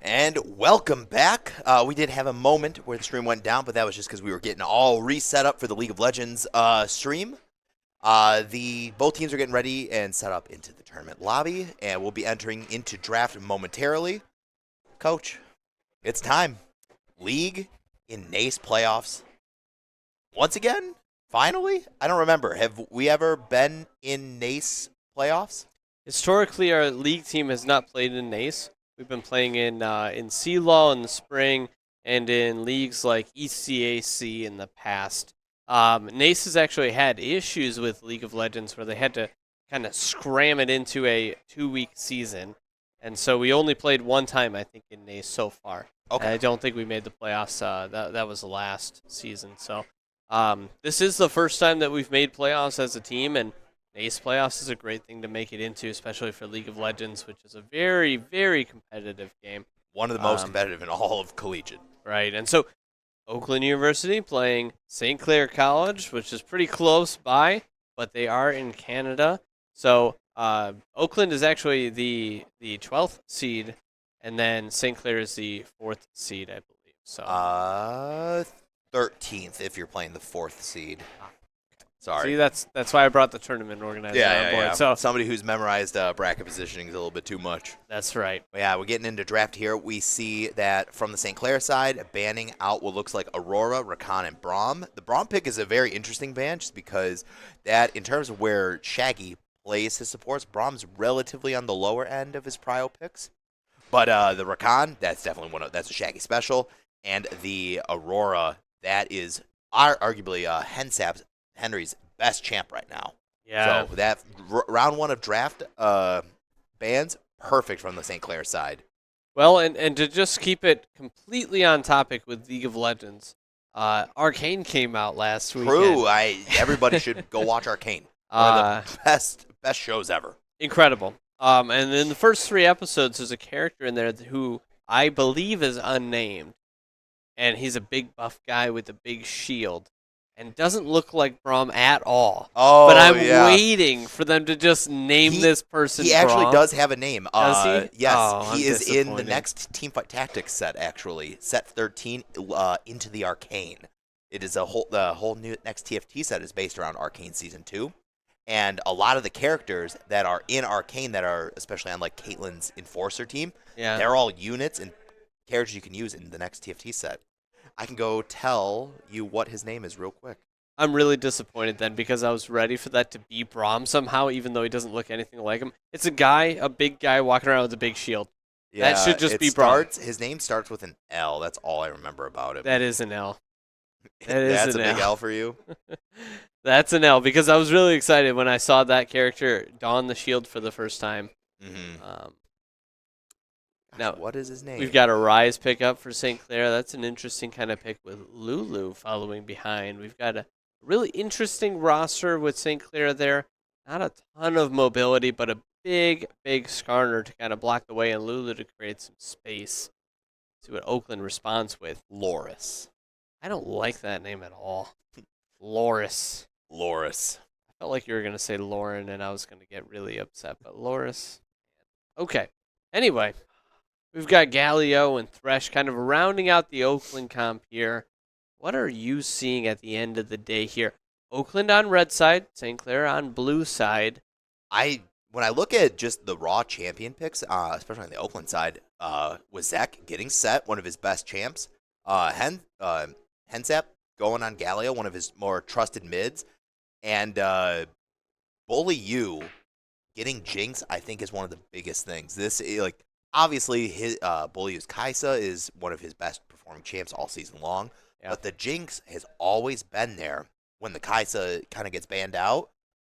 And welcome back. We did have a moment where the stream went down, but that was just because we were getting all reset up for the League of Legends stream. The both teams are getting ready and set up into the tournament lobby, and we'll be entering into draft momentarily. Coach, it's time. League in NACE playoffs. Once again? Finally? I don't remember. Have we ever been in NACE playoffs? Historically, our league team has not played in NACE. We've been playing in CLAW in the spring and in leagues like ECAC in the past. NACE has actually had issues with League of Legends where they had to kind of scram it into a 2-week season. And so we only played one time, I think, in NACE so far. Okay. I don't think we made the playoffs. That was the last season. So this is the first time that we've made playoffs as a team, and NACE playoffs is a great thing to make it into, especially for League of Legends, which is a very, very competitive game. One of the most competitive in all of collegiate. Right, and so Oakland University playing St. Clair College, which is pretty close by, but they are in Canada. So Oakland is actually the 12th seed, and then St. Clair is the 4th seed, I believe. So 13th if you're playing the 4th seed. Sorry. See, that's why I brought the tournament organizer on board. Yeah. So somebody who's memorized bracket positioning is a little bit too much. That's right. But yeah, we're getting into draft here. We see that from the St. Clair side, banning out what looks like Aurora, Rakan, and Braum. The Braum pick is a very interesting ban just because that, in terms of where Shaggy plays his supports, Braum's relatively on the lower end of his prio picks. But the Rakan, that's definitely that's a Shaggy special. And the Aurora, that is arguably Henry's best champ right now. Yeah. So that round one of draft bans, perfect from the St. Clair side. Well, and to just keep it completely on topic with League of Legends, Arcane came out last week. True. Everybody should go watch Arcane. One of the best shows ever. Incredible. And in the first 3 episodes, there's a character in there who I believe is unnamed. And he's a big buff guy with a big shield. And doesn't look like Braum at all. Oh, but I'm waiting for them to just name this person. He actually Braum. Does have a name. Does he? Yes, Oh, he is in the next Teamfight Tactics set. Actually, set 13 into the Arcane. It is the whole new next TFT set is based around Arcane Season 2, and a lot of the characters that are in Arcane that are especially on like Caitlyn's Enforcer team, they're all units and characters you can use in the next TFT set. I can go tell you what his name is real quick. I'm really disappointed then because I was ready for that to be Braum somehow, even though he doesn't look anything like him. It's a big guy walking around with a big shield. Yeah, that should just be Braum. His name starts with an L. That's all I remember about him. That is an L. That's a big L for you? That's an L because I was really excited when I saw that character don the shield for the first time. Mm-hmm. Now, what is his name? We've got a Rise pickup for St. Clair. That's an interesting kind of pick with Lulu following behind. We've got a really interesting roster with St. Clair there. Not a ton of mobility, but a big Skarner to kind of block the way and Lulu to create some space. See what Oakland responds with. Loris. I don't like that name at all. Loris. I felt like you were going to say Lauren, and I was going to get really upset, but Loris. Okay. Anyway. We've got Galio and Thresh kind of rounding out the Oakland comp here. What are you seeing at the end of the day here? Oakland on red side, St. Clair on blue side. When I look at just the raw champion picks, especially on the Oakland side, with Zach getting set, one of his best champs. Hensap going on Galio, one of his more trusted mids. And Bully U getting Jinx, I think, is one of the biggest things. Obviously, his Bullywu's Kaisa is one of his best performing champs all season long, but the Jinx has always been there. When the Kaisa kind of gets banned out,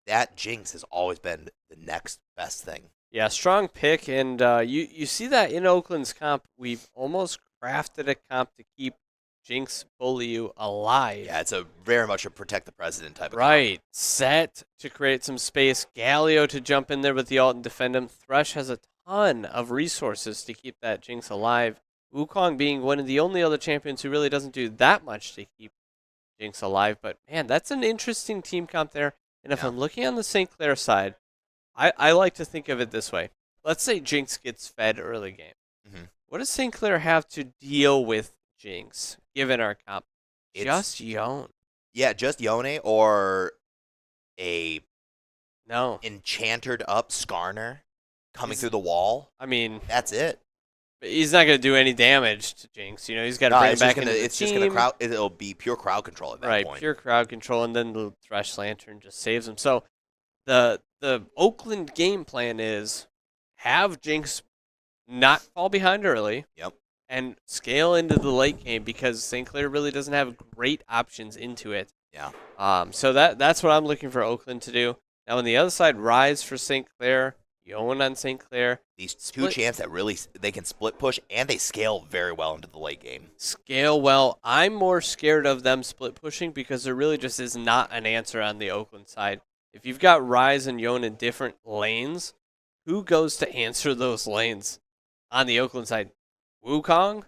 that Jinx has always been the next best thing. Yeah, strong pick, and you see that in Oakland's comp. We've almost crafted a comp to keep Jinx Bully alive. Yeah, it's very much a protect the president type of right. comp. Set to create some space. Galio to jump in there with the ult and defend him. Thresh has a ton of resources to keep that Jinx alive. Wukong being one of the only other champions who really doesn't do that much to keep Jinx alive. But, man, that's an interesting team comp there. And if I'm looking on the St. Clair side, I like to think of it this way. Let's say Jinx gets fed early game. Mm-hmm. What does St. Clair have to deal with Jinx, given our comp? It's, Just Yone. Yeah, just Yone or a enchanted up Skarner coming through the wall. I mean, that's it. He's not going to do any damage to Jinx. You know, he's got to bring him back into the It's team. just going to crowd. It'll be pure crowd control at that point. Right, pure crowd control, and then the Thresh Lantern just saves him. So the Oakland game plan is have Jinx not fall behind early. Yep. And scale into the late game because St. Clair really doesn't have great options into it. Yeah. So that's what I'm looking for Oakland to do. Now on the other side, Rise for St. Clair, Yoan on St. Clair. These two champs that really they can split push and they scale very well into the late game. Scale well. I'm more scared of them split pushing because there really just is not an answer on the Oakland side. If you've got Rise and Yoan in different lanes, who goes to answer those lanes on the Oakland side? Wukong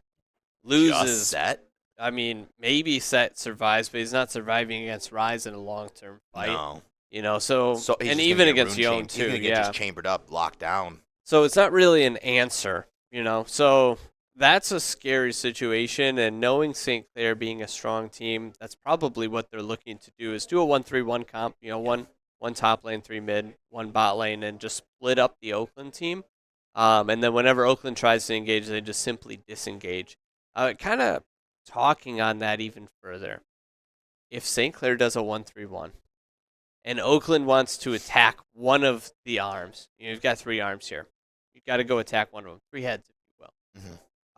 loses. Just Set? I mean, maybe Set survives, but he's not surviving against Rise in a long-term fight. No. You know, so and even against Yoan too. He's gonna get just chambered up, locked down. So it's not really an answer, you know. So that's a scary situation, and knowing St. Clair being a strong team, that's probably what they're looking to do is do a 1-3-1 comp. You know, one top lane, 3 mid, 1 bot lane, and just split up the Oakland team. And then whenever Oakland tries to engage, they just simply disengage. Kind of talking on that even further. If St. Clair does a 1-3-1 and Oakland wants to attack one of the arms, you've got 3 arms here. You've got to go attack one of them. 3 heads, if you will.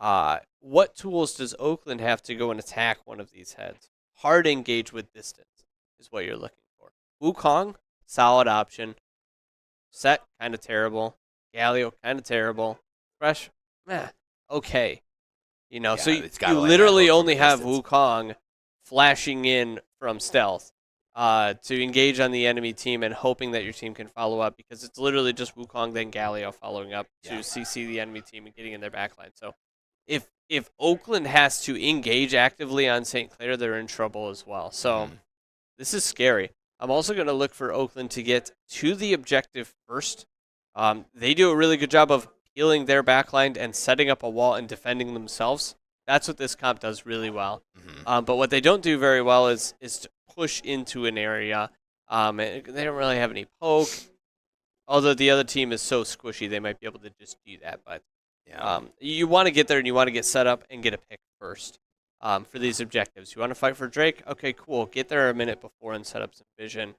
Mm-hmm. What tools does Oakland have to go and attack one of these heads? Hard engage with distance is what you're looking for. Wukong, solid option. Set, kind of terrible. Galio, kind of terrible. Thresh, okay. You know, so you literally only have Wukong flashing in from stealth to engage on the enemy team and hoping that your team can follow up because it's literally just Wukong, then Galio following up to CC the enemy team and getting in their backline. So if Oakland has to engage actively on St. Clair, they're in trouble as well. So this is scary. I'm also going to look for Oakland to get to the objective first. They do a really good job of healing their backline and setting up a wall and defending themselves. That's what this comp does really well. But what they don't do very well is to push into an area. And they don't really have any poke. Although the other team is so squishy, they might be able to just do that. But you want to get there and you want to get set up and get a pick first for these objectives. You want to fight for Drake? Okay, cool. Get there a minute before and set up some vision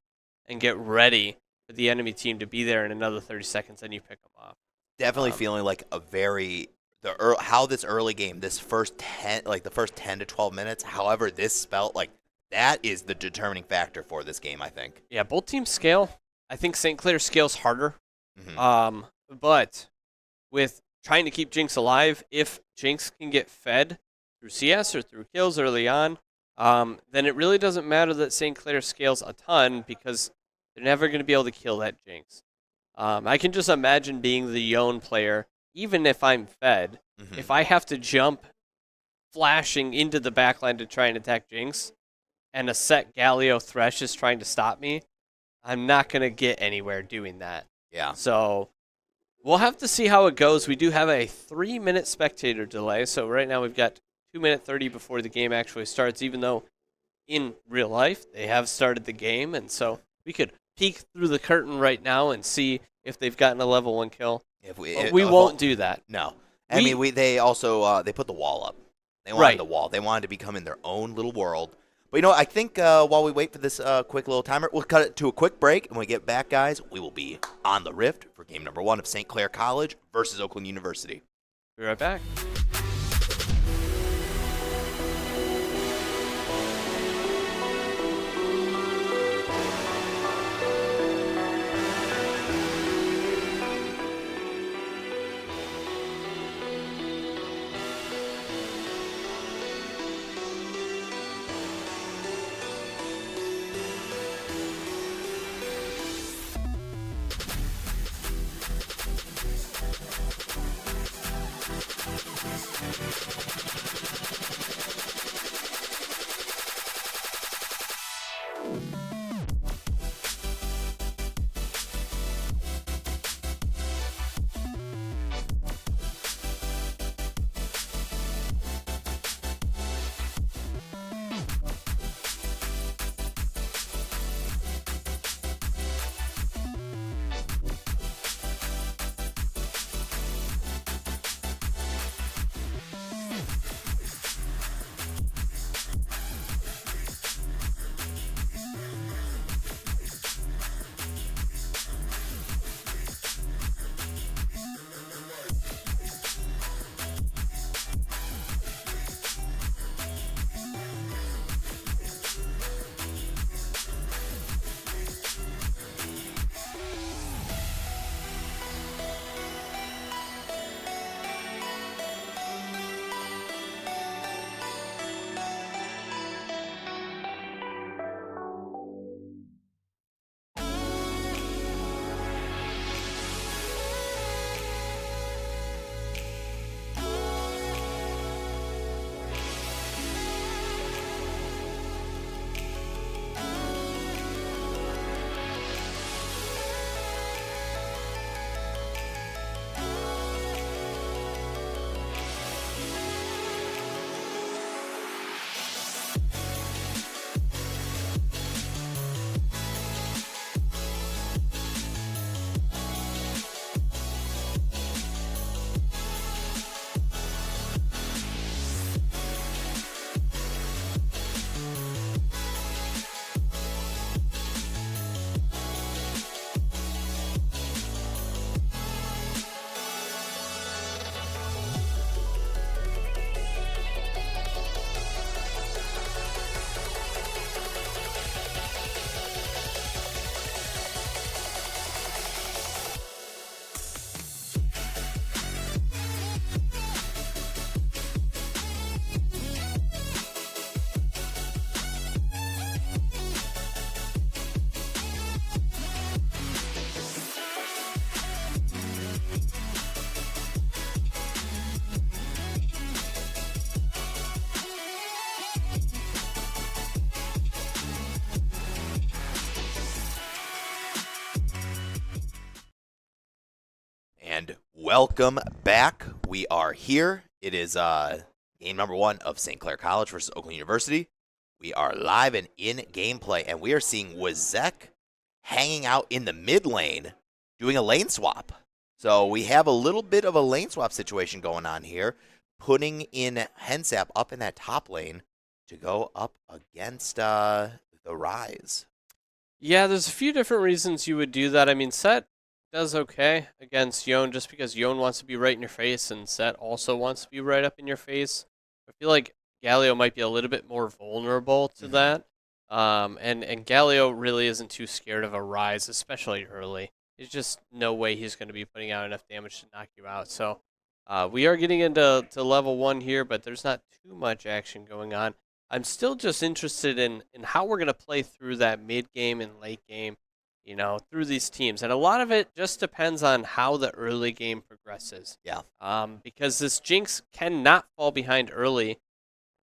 and get ready for the enemy team to be there in another 30 seconds, then you pick them off. Definitely feeling like how this early game, the first 10 to 12 minutes, however this felt like that is the determining factor for this game, I think. Yeah, both teams scale. I think St. Clair scales harder. But with trying to keep Jinx alive, if Jinx can get fed through CS or through kills early on, then it really doesn't matter that St. Clair scales a ton because they're never going to be able to kill that Jinx. I can just imagine being the Yone player, even if I'm fed, if I have to jump flashing into the backline to try and attack Jinx, and a set Galio Thresh is trying to stop me, I'm not going to get anywhere doing that. Yeah. So we'll have to see how it goes. We do have a 3-minute spectator delay, so right now we've got 2:30 before the game actually starts, even though in real life they have started the game, and so we could peek through the curtain right now and see if they've gotten a level 1 kill. We won't do that. No. They also they put the wall up. They wanted the wall. They wanted to become in their own little world. But, I think while we wait for this quick little timer, we'll cut it to a quick break. And when we get back, guys, we will be on the Rift for game number 1 of St. Clair College versus Oakland University. Be right back. Welcome back. We are here. It is game number 1 of St. Clair College versus Oakland University. We are live and in gameplay, and we are seeing Wazek hanging out in the mid lane, doing a lane swap. So we have a little bit of a lane swap situation going on here, putting in Hensap up in that top lane to go up against the Rise. Yeah, there's a few different reasons you would do that. I mean, Set does okay against Yon just because Yon wants to be right in your face and Set also wants to be right up in your face. I feel like Galio might be a little bit more vulnerable to that. And Galio really isn't too scared of a Rise, especially early. There's just no way he's going to be putting out enough damage to knock you out. So we are getting into level 1 here, but there's not too much action going on. I'm still just interested in how we're going to play through that mid game and late game, through these teams. And a lot of it just depends on how the early game progresses. Yeah. Because this Jinx cannot fall behind early.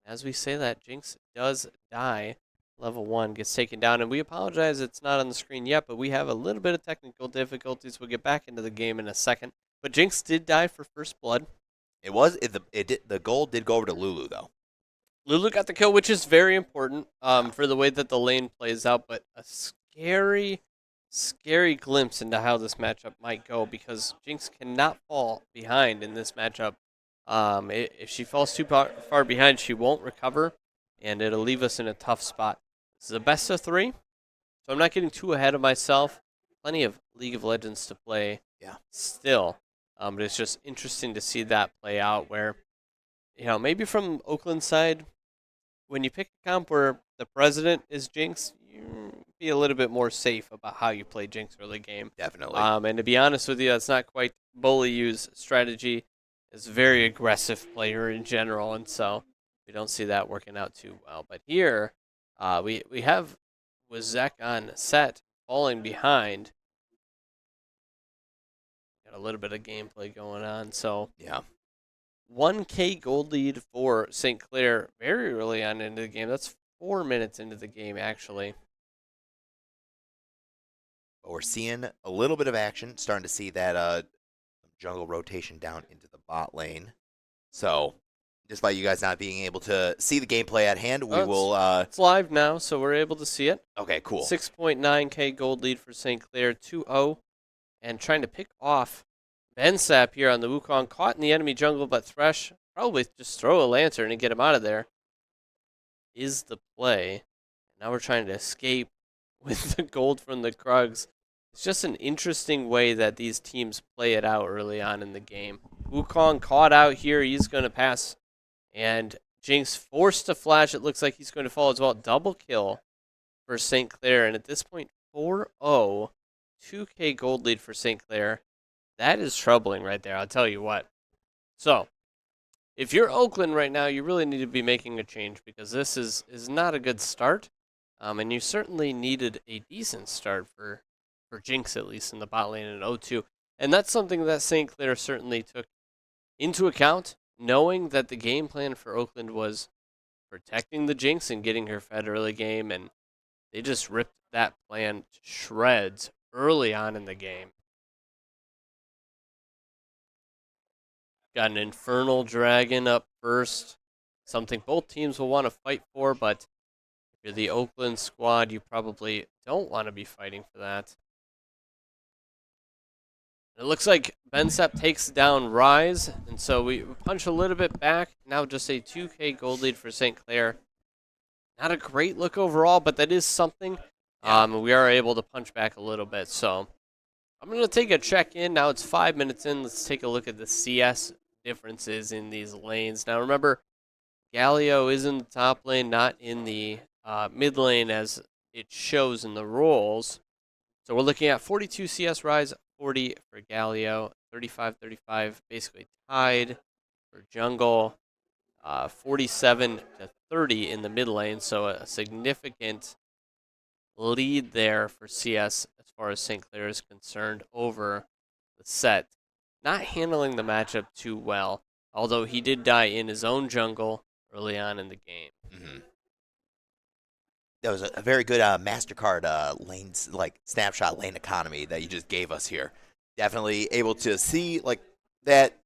As we say that, Jinx does die. Level 1 gets taken down. And we apologize it's not on the screen yet, but we have a little bit of technical difficulties. We'll get back into the game in a second. But Jinx did die for first blood. The gold did go over to Lulu, though. Lulu got the kill, which is very important for the way that the lane plays out, but a scary, scary glimpse into how this matchup might go because Jinx cannot fall behind in this matchup. If she falls too far behind, she won't recover, and it'll leave us in a tough spot. This is a best of 3, so I'm not getting too ahead of myself. Plenty of League of Legends to play still, but it's just interesting to see that play out where, maybe from Oakland's side, when you pick a comp where the president is Jinx, you be a little bit more safe about how you play Jinx early game. Definitely. And to be honest with you, that's not quite Bullyu's strategy. It's a very aggressive player in general, and so we don't see that working out too well. But here, we have Wazek on set, falling behind. Got a little bit of gameplay going on, so yeah. 1K gold lead for St. Clair very early on into the game. That's 4 minutes into the game, actually. But we're seeing a little bit of action, starting to see that jungle rotation down into the bot lane. So, despite you guys not being able to see the gameplay at hand, we will... It's live now, so we're able to see it. Okay, cool. 6.9K gold lead for St. Clair, 2-0. And trying to pick off Bensap here on the Wukong, caught in the enemy jungle, but Thresh probably just throw a lantern and get him out of there is the play. Now we're trying to escape with the gold from the Krugs. It's just an interesting way that these teams play it out early on in the game. Wukong caught out here. He's going to pass. And Jinx forced to flash. It looks like he's going to fall as well. Double kill for St. Clair. And at this point, 4-0. 2K gold lead for St. Clair. That is troubling right there, I'll tell you what. So, if you're Oakland right now, you really need to be making a change because this is not a good start. And you certainly needed a decent start for Jinx, at least in the bot lane in 0-2. And that's something that St. Clair certainly took into account, knowing that the game plan for Oakland was protecting the Jinx and getting her fed early game. And they just ripped that plan to shreds early on in the game. Got an Infernal Dragon up first. Something both teams will want to fight for, but if you're the Oakland squad, you probably don't want to be fighting for that. It looks like Bensap takes down Rise, and so we punch a little bit back. Now just a 2K gold lead for St. Clair. Not a great look overall, but that is something. We are able to punch back a little bit, so I'm going to take a check in. Now it's 5 minutes in. Let's take a look at the CS differences in these lanes. Now remember, Galio is in the top lane, not in the mid lane as it shows in the rules. So we're looking at 42 CS Rise, 40 for Galio, 35-35, basically tied for jungle, 47-30 in the mid lane. So a significant lead there for CS as far as St. Clair is concerned over the set. Not handling the matchup too well, although he did die in his own jungle early on in the game. Mm-hmm. That was a very good MasterCard snapshot lane economy that you just gave us here. Definitely able to see that,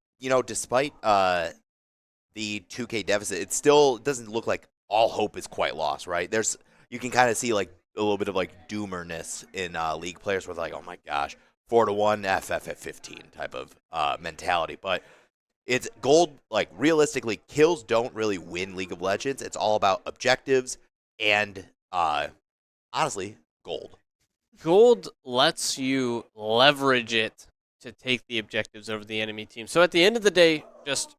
despite the 2K deficit, it still doesn't look like all hope is quite lost, right? You can kind of see like a little bit of like doomerness in league players with like, oh my gosh, 4-1 FF at 15 type of mentality. But it's gold, like realistically, kills don't really win League of Legends. It's all about objectives and honestly, gold. Gold lets you leverage it to take the objectives over the enemy team. So at the end of the day, just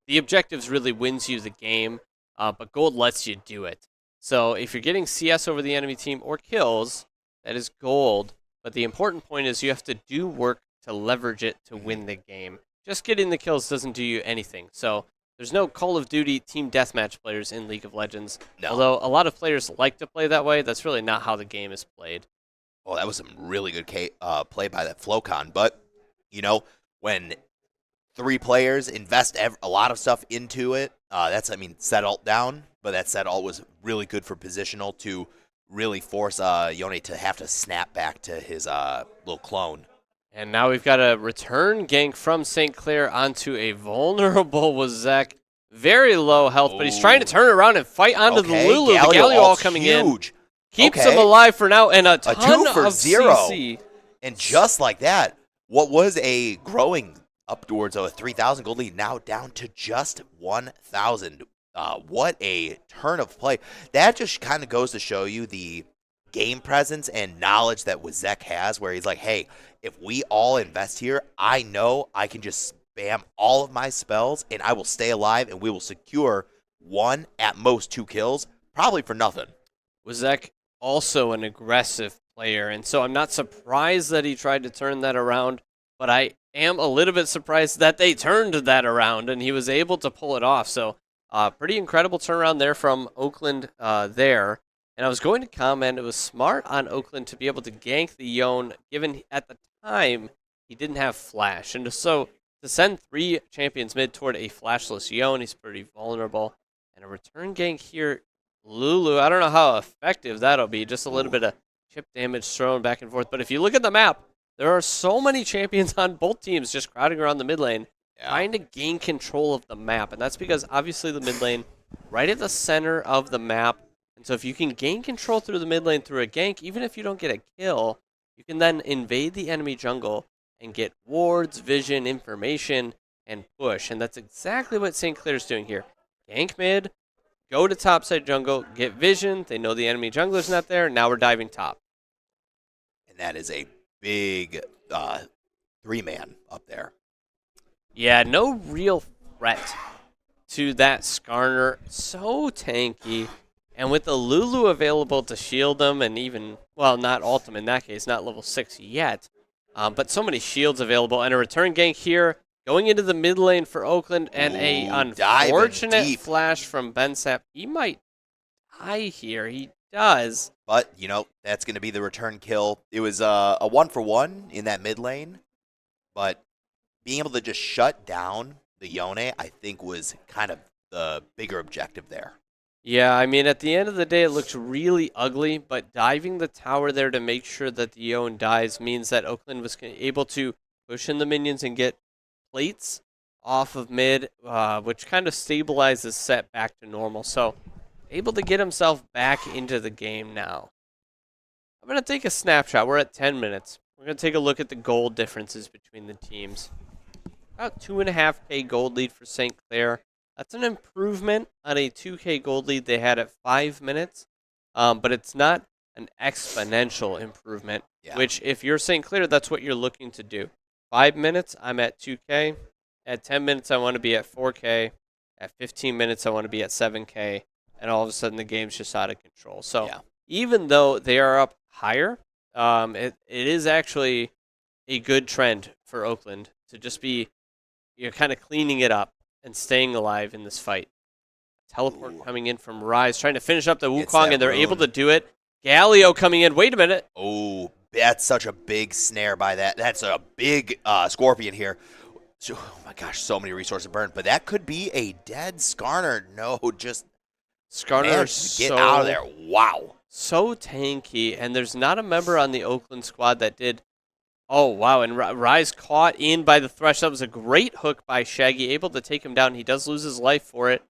the objectives really wins you the game, but gold lets you do it. So if you're getting CS over the enemy team or kills, that is gold. But the important point is you have to do work to leverage it to win the game. Just getting the kills doesn't do you anything. So there's no Call of Duty team deathmatch players in League of Legends. No. Although a lot of players like to play that way, that's really not how the game is played. Well, that was some really good play by that Flowcon. But, when 3 players invest a lot of stuff into it, set ult down. But that set ult was really good for positional to really force Yone to have to snap back to his little clone. And now we've got a return gank from St. Clair onto a vulnerable Wazek. Very low health, but he's trying to turn around and fight onto the Lulu. The Galio all coming huge. in. Keeps him alive for now, and a ton 2 for of 0. CC. And just like that, what was a growing upwards of a 3,000 gold lead now down to just 1,000. What a turn of play. That just kind of goes to show you the game presence and knowledge that Wazek has, where he's like, hey, if we all invest here, I know I can just spam all of my spells and I will stay alive and we will secure 1, at most 2 kills, probably for nothing. Wazek also an aggressive player, and so I'm not surprised that he tried to turn that around, but I am a little bit surprised that they turned that around and he was able to pull it off. So pretty incredible turnaround there from Oakland there. And I was going to comment, it was smart on Oakland to be able to gank the Yone, given at the time he didn't have flash. And so to send 3 champions mid toward a flashless Yone, he's pretty vulnerable. And a return gank here, Lulu, I don't know how effective that'll be. Just a little bit of chip damage thrown back and forth. But if you look at the map, there are so many champions on both teams just crowding around the mid lane, trying to gain control of the map. And that's because obviously the mid lane, right at the center of the map. And so if you can gain control through the mid lane through a gank, even if you don't get a kill, you can then invade the enemy jungle and get wards, vision, information, and push. And that's exactly what St. Clair's doing here. Gank mid, go to topside jungle, get vision. They know the enemy jungler's not there. Now we're diving top. And that is a big 3-man up there. Yeah, no real threat to that Skarner. So tanky. And with the Lulu available to shield them and even, well, not ultimate in that case, not level 6 yet. But so many shields available. And a return gank here. Going into the mid lane for Oakland, and a unfortunate flash from Bensap. He might die here. He does. But, that's going to be the return kill. It was a 1-for-1 in that mid lane. But being able to just shut down the Yone, I think, was kind of the bigger objective there. Yeah, I mean, at the end of the day, it looks really ugly. But diving the tower there to make sure that the Yone dies means that Oakland was able to push in the minions and get plates off of mid, which kind of stabilizes set back to normal. So able to get himself back into the game now. I'm going to take a snapshot. We're at 10 minutes. We're going to take a look at the gold differences between the teams. About 2.5K gold lead for St. Clair. That's an improvement on a 2K gold lead they had at 5 minutes. But it's not an exponential improvement, which if you're St. Clair, that's what you're looking to do. 5 minutes, I'm at 2K. At 10 minutes, I want to be at 4K. At 15 minutes, I want to be at 7K. And all of a sudden, the game's just out of control. So even though they are up higher, it is actually a good trend for Oakland to just be kind of cleaning it up and staying alive in this fight. Teleport coming in from Rise, trying to finish up the Wukong, and they're able to do it. Galio coming in. Wait a minute. Oh, that's such a big snare by that. That's a big Scorpion here. So, oh my gosh, so many resources burned. But that could be a dead Skarner. No, just Skarner, get out of there. Wow. So tanky, and there's not a member on the Oakland squad that did Oh, wow. And Rise caught in by the Thresh. That was a great hook by Shaggy, able to take him down. He does lose his life for it.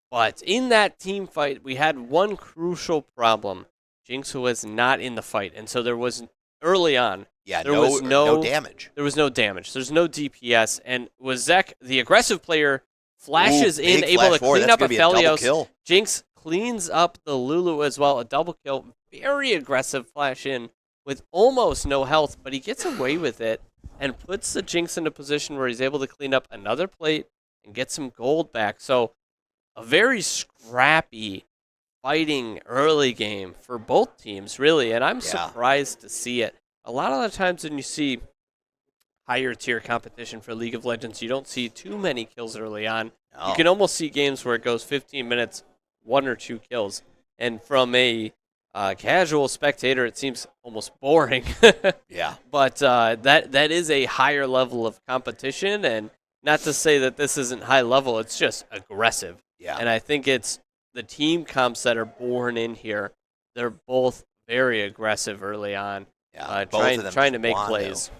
But in that team fight, we had one crucial problem. Jinx was not in the fight. And so there was, early on, Yeah, there was no damage. There was no damage. There's no DPS. And Wazek, the aggressive player, flashes in, able to clean up Aphelios. Jinx cleans up the Lulu as well. A double kill. Very aggressive flash in with almost no health, but he gets away with it and puts the Jinx in a position where he's able to clean up another plate and get some gold back. So a very scrappy fighting early game for both teams, really, and I'm surprised to see it. A lot of the times when you see higher tier competition for League of Legends, you don't see too many kills early on. No. You can almost see games where it goes 15 minutes, 1 or 2 kills. And from a casual spectator, it seems almost boring. Yeah. But that is a higher level of competition, and not to say that this isn't high level, it's just aggressive. Yeah. And I think it's the team comps that are born in here. They're both very aggressive early on, trying to make plays.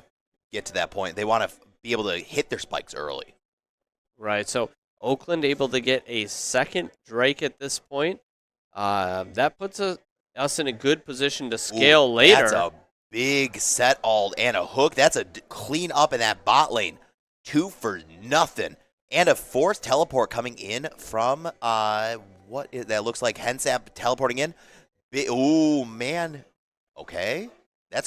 Get to that point. They want to be able to hit their spikes early. Right. So Oakland able to get a second Drake at this point. That puts us in a good position to scale later. That's a big set all and a hook. That's a clean up in that bot lane. 2 for nothing. And a forced teleport coming in from that looks like Hensap teleporting in. Ooh, man. Okay. Oh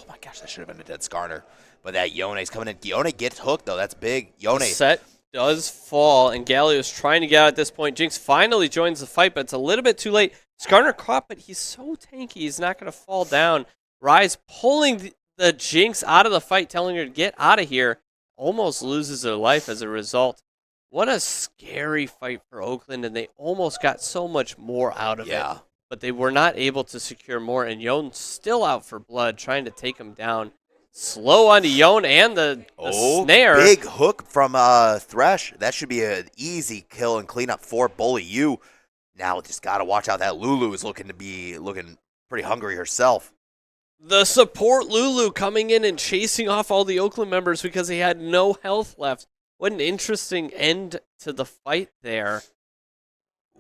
my gosh, that should have been a dead Skarner. But that Yone's coming in. Yone gets hooked though. That's big. Yone. The set does fall, and Galio's trying to get out at this point. Jinx finally joins the fight, but it's a little bit too late. Skarner caught, but he's so tanky, he's not going to fall down. Rise pulling the Jinx out of the fight, telling her to get out of here. Almost loses her life as a result. What a scary fight for Oakland, and they almost got so much more out of it. But they were not able to secure more, and Yone's still out for blood, trying to take him down. Slow onto Yone and the snare. Big hook from Thresh. That should be an easy kill and clean up for Bully U. Now just got to watch out. That Lulu is looking pretty hungry herself. The support Lulu coming in and chasing off all the Oakland members because he had no health left. What an interesting end to the fight there.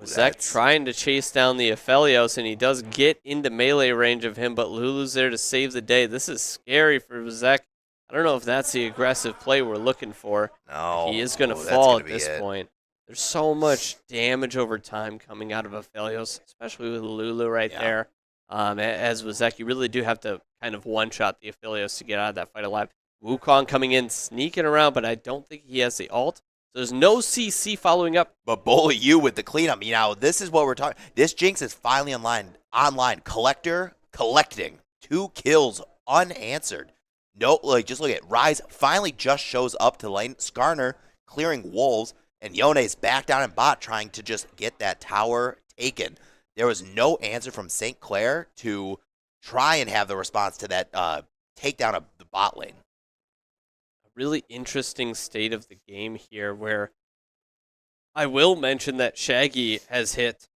Zek trying to chase down the Aphelios, and he does get into melee range of him, but Lulu's there to save the day. This is scary for Zek. I don't know if that's the aggressive play we're looking for. No. He is going to fall at this point. There's so much damage over time coming out of Aphelios, especially with Lulu right there. As with Zek, you really do have to kind of one-shot the Aphelios to get out of that fight alive. Wukong coming in, sneaking around, but I don't think he has the ult. There's no CC following up. But Bully U with the cleanup. This is what we're talking. This Jinx is finally online. Collector collecting 2 kills unanswered. No, just look at Rise finally just shows up to lane. Skarner clearing wolves, and Yone's back down in bot trying to just get that tower taken. There was no answer from St. Clair to try and have the response to that takedown of the bot lane. Really interesting state of the game here, where I will mention that Shaggy has hit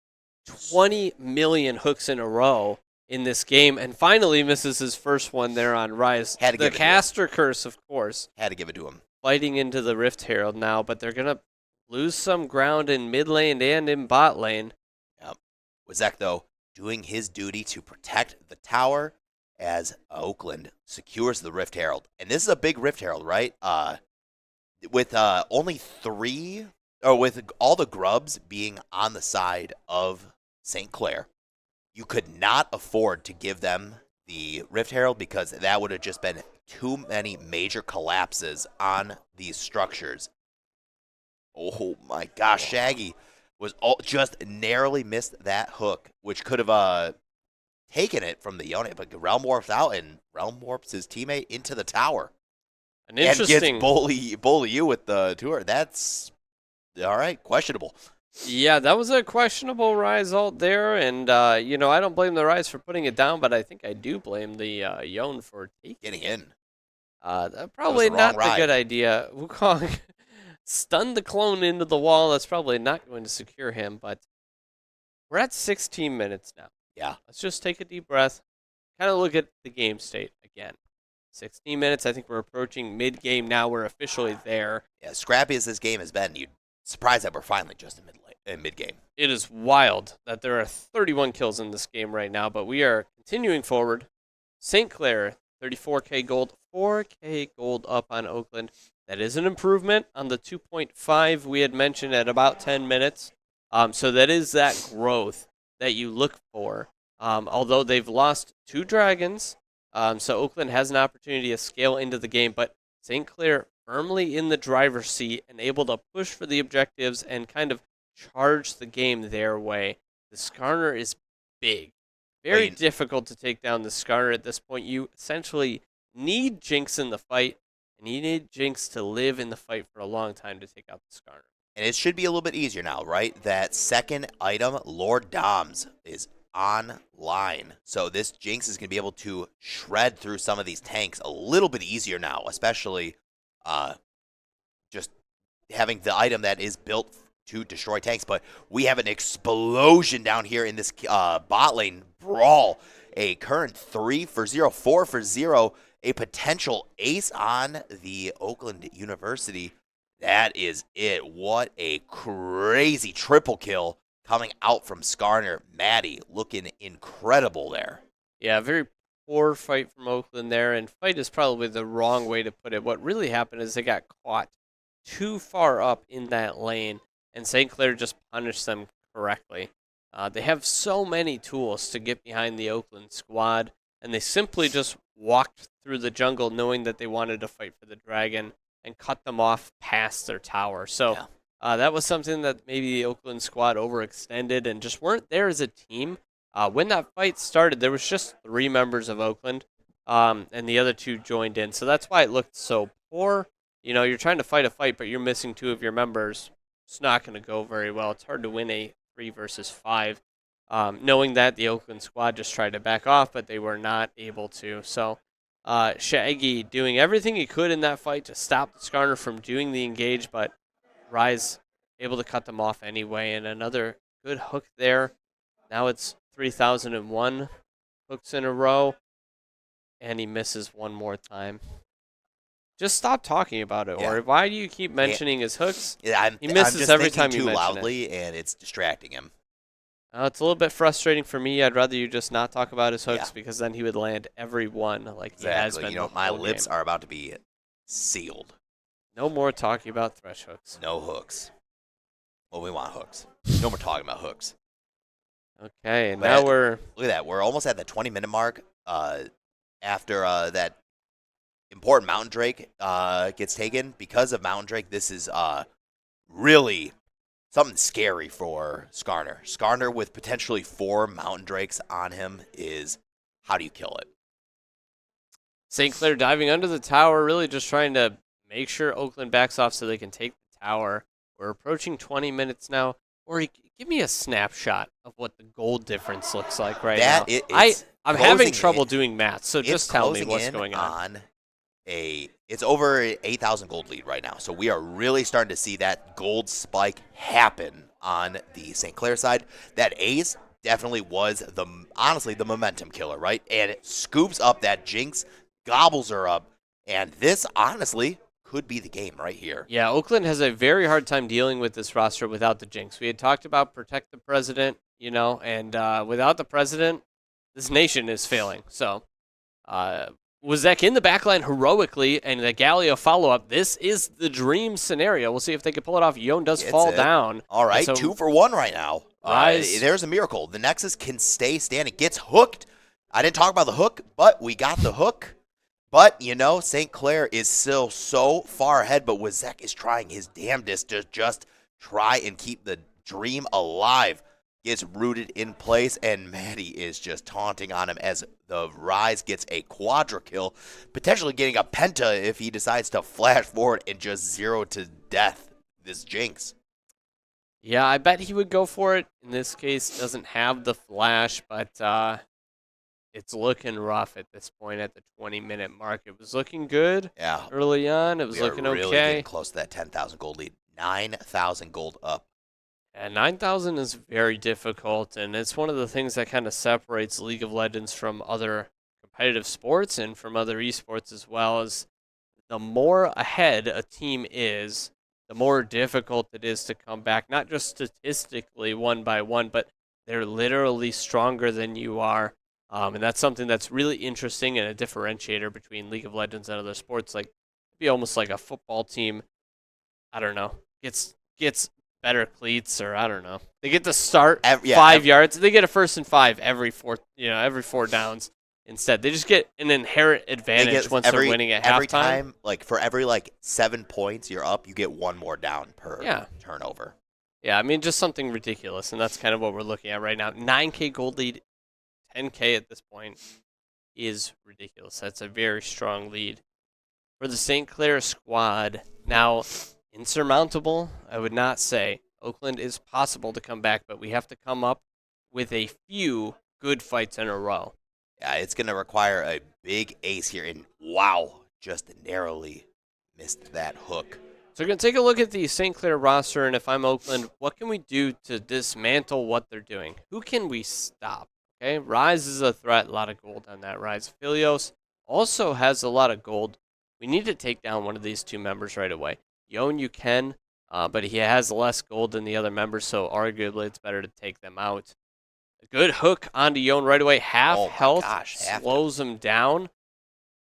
20 million hooks in a row in this game and finally misses his first one there on Rise. The caster curse, of course. Had to give it to him. Fighting into the Rift Herald now, but they're going to lose some ground in mid lane and in bot lane. Yep. Wazek, though, doing his duty to protect the tower as Oakland secures the Rift Herald. And this is a big Rift Herald, right? With only 3, or with all the grubs being on the side of St. Clair, you could not afford to give them the Rift Herald because that would have just been too many major collapses on these structures. Oh my gosh, Shaggy was just narrowly missed that hook, which could have taken it from the Yone, but Realm Warps out and Realm Warps his teammate into the tower. An interesting. And gets Bully U with the tour. That's all right, questionable. Yeah, that was a questionable Rise ult there, and I don't blame the Rise for putting it down, but I think I do blame the Yone for getting in. Probably not the good idea. Wukong stunned the clone into the wall. That's probably not going to secure him, but we're at 16 minutes now. Yeah. Let's just take a deep breath, kind of look at the game state again. 16 minutes. I think we're approaching mid-game now. We're officially there. Yeah, scrappy as this game has been, you'd surprised that we're finally just in mid-game. It is wild that there are 31 kills in this game right now, but we are continuing forward. St. Clair, 34K gold, 4K gold up on Oakland. That is an improvement on the 2.5 we had mentioned at about 10 minutes. So that is that growth that you look for. Although they've lost 2 dragons, so Oakland has an opportunity to scale into the game, but St. Clair firmly in the driver's seat and able to push for the objectives and kind of charge the game their way. The Skarner is big. Very difficult to take down the Skarner at this point. You essentially need Jinx in the fight, and you need Jinx to live in the fight for a long time to take out the Skarner. And it should be a little bit easier now, right? That second item, Lord Doms, is online. So this Jinx is going to be able to shred through some of these tanks a little bit easier now, especially just having the item that is built to destroy tanks. But we have an explosion down here in this bot lane brawl. A current 3 for 0, 4 for 0, a potential ace on the Oakland University. That is it. What a crazy triple kill coming out from Skarner. Maddie looking incredible there. Yeah, very poor fight from Oakland there, and fight is probably the wrong way to put it. What really happened is they got caught too far up in that lane, and St. Clair just punished them correctly. They have so many tools to get behind the Oakland squad, and they simply just walked through the jungle knowing that they wanted to fight for the dragon and cut them off past their tower. So that was something that maybe the Oakland squad overextended and just weren't there as a team. When that fight started, there was just 3 members of Oakland, and the other 2 joined in. So that's why it looked so poor. You know, you're trying to fight a fight, but you're missing 2 of your members. It's not going to go very well. It's hard to win a 3 versus 5, knowing that the Oakland squad just tried to back off, but they were not able to. So Shaggy doing everything he could in that fight to stop the Skarner from doing the engage, but Rise able to cut them off anyway, and another good hook there. Now it's 3001 hooks in a row, and he misses one more time. Just stop talking about it, or why do you keep mentioning his hooks? Yeah, he misses every time you mention it. Too loudly, and it's distracting him. It's a little bit frustrating for me. I'd rather you just not talk about his hooks because then he would land every one like he has been. You know, my lips are about to be sealed. No more talking about thresh hooks. No hooks. Well, we want hooks. No more talking about hooks. Okay, and now we're... Look at that. We're almost at the 20-minute mark after that important Mountain Drake gets taken. Because of Mountain Drake, this is really something scary for Skarner. Skarner with potentially 4 Mountain Drakes on him is, how do you kill it? St. Clair diving under the tower, really just trying to make sure Oakland backs off so they can take the tower. We're approaching 20 minutes now. Or give me a snapshot of what the gold difference looks like right now. I'm having trouble doing math, so just tell me what's going on. It's over 8,000 gold lead right now, so we are really starting to see that gold spike happen on the St. Clair side. That ace definitely was honestly the momentum killer, right? And it scoops up that Jinx, gobbles her up, and this honestly could be the game right here. Yeah, Oakland has a very hard time dealing with this roster without the Jinx. We had talked about protect the president, you know, and without the president, this nation is failing. So, Wazek in the backline heroically, and the Galio follow-up. This is the dream scenario. We'll see if they can pull it off. Yon does fall down. All right, so 2 for 1 right now. There's a miracle. The Nexus can stay standing. Gets hooked. I didn't talk about the hook, but we got the hook. But, you know, St. Clair is still so far ahead, but Wazek is trying his damnedest to just try and keep the dream alive. Gets rooted in place, and Maddie is just taunting on him as the Rise gets a quadra kill, potentially getting a penta if he decides to flash forward and just 0 to death this Jinx. Yeah, I bet he would go for it. In this case, doesn't have the flash, but it's looking rough at this point at the 20-minute mark. It was looking good early on. It was looking okay. Really getting close to that 10,000 gold lead. 9,000 gold up. And 9,000 is very difficult, and it's one of the things that kind of separates League of Legends from other competitive sports and from other esports as well, is the more ahead a team is, the more difficult it is to come back, not just statistically one by one, but they're literally stronger than you are. And that's something that's really interesting and a differentiator between League of Legends and other sports. Like, it'd be almost like a football team, I don't know, gets better cleats, or I don't know. They get to start 5 yards. They get a 1st and 5 every 4 downs. Instead, they just get an inherent advantage once they're winning at halftime. Every time, like for every 7 points you're up, you get one more down per turnover. Yeah, I mean, just something ridiculous, and that's kind of what we're looking at right now. 9K gold lead, 10K at this point is ridiculous. That's a very strong lead for the St. Clair squad. Now, insurmountable, I would not say. Oakland is possible to come back, but we have to come up with a few good fights in a row. Yeah, it's going to require a big ace here, and wow, just narrowly missed that hook. So we're going to take a look at the St. Clair roster, and if I'm Oakland, what can we do to dismantle what they're doing? Who can we stop? Okay, Rise is a threat, a lot of gold on that Rise. Philios also has a lot of gold. We need to take down one of these two members right away. Yone, you can, but he has less gold than the other members, so arguably it's better to take them out. A good hook onto Yone right away. Half health slows him down,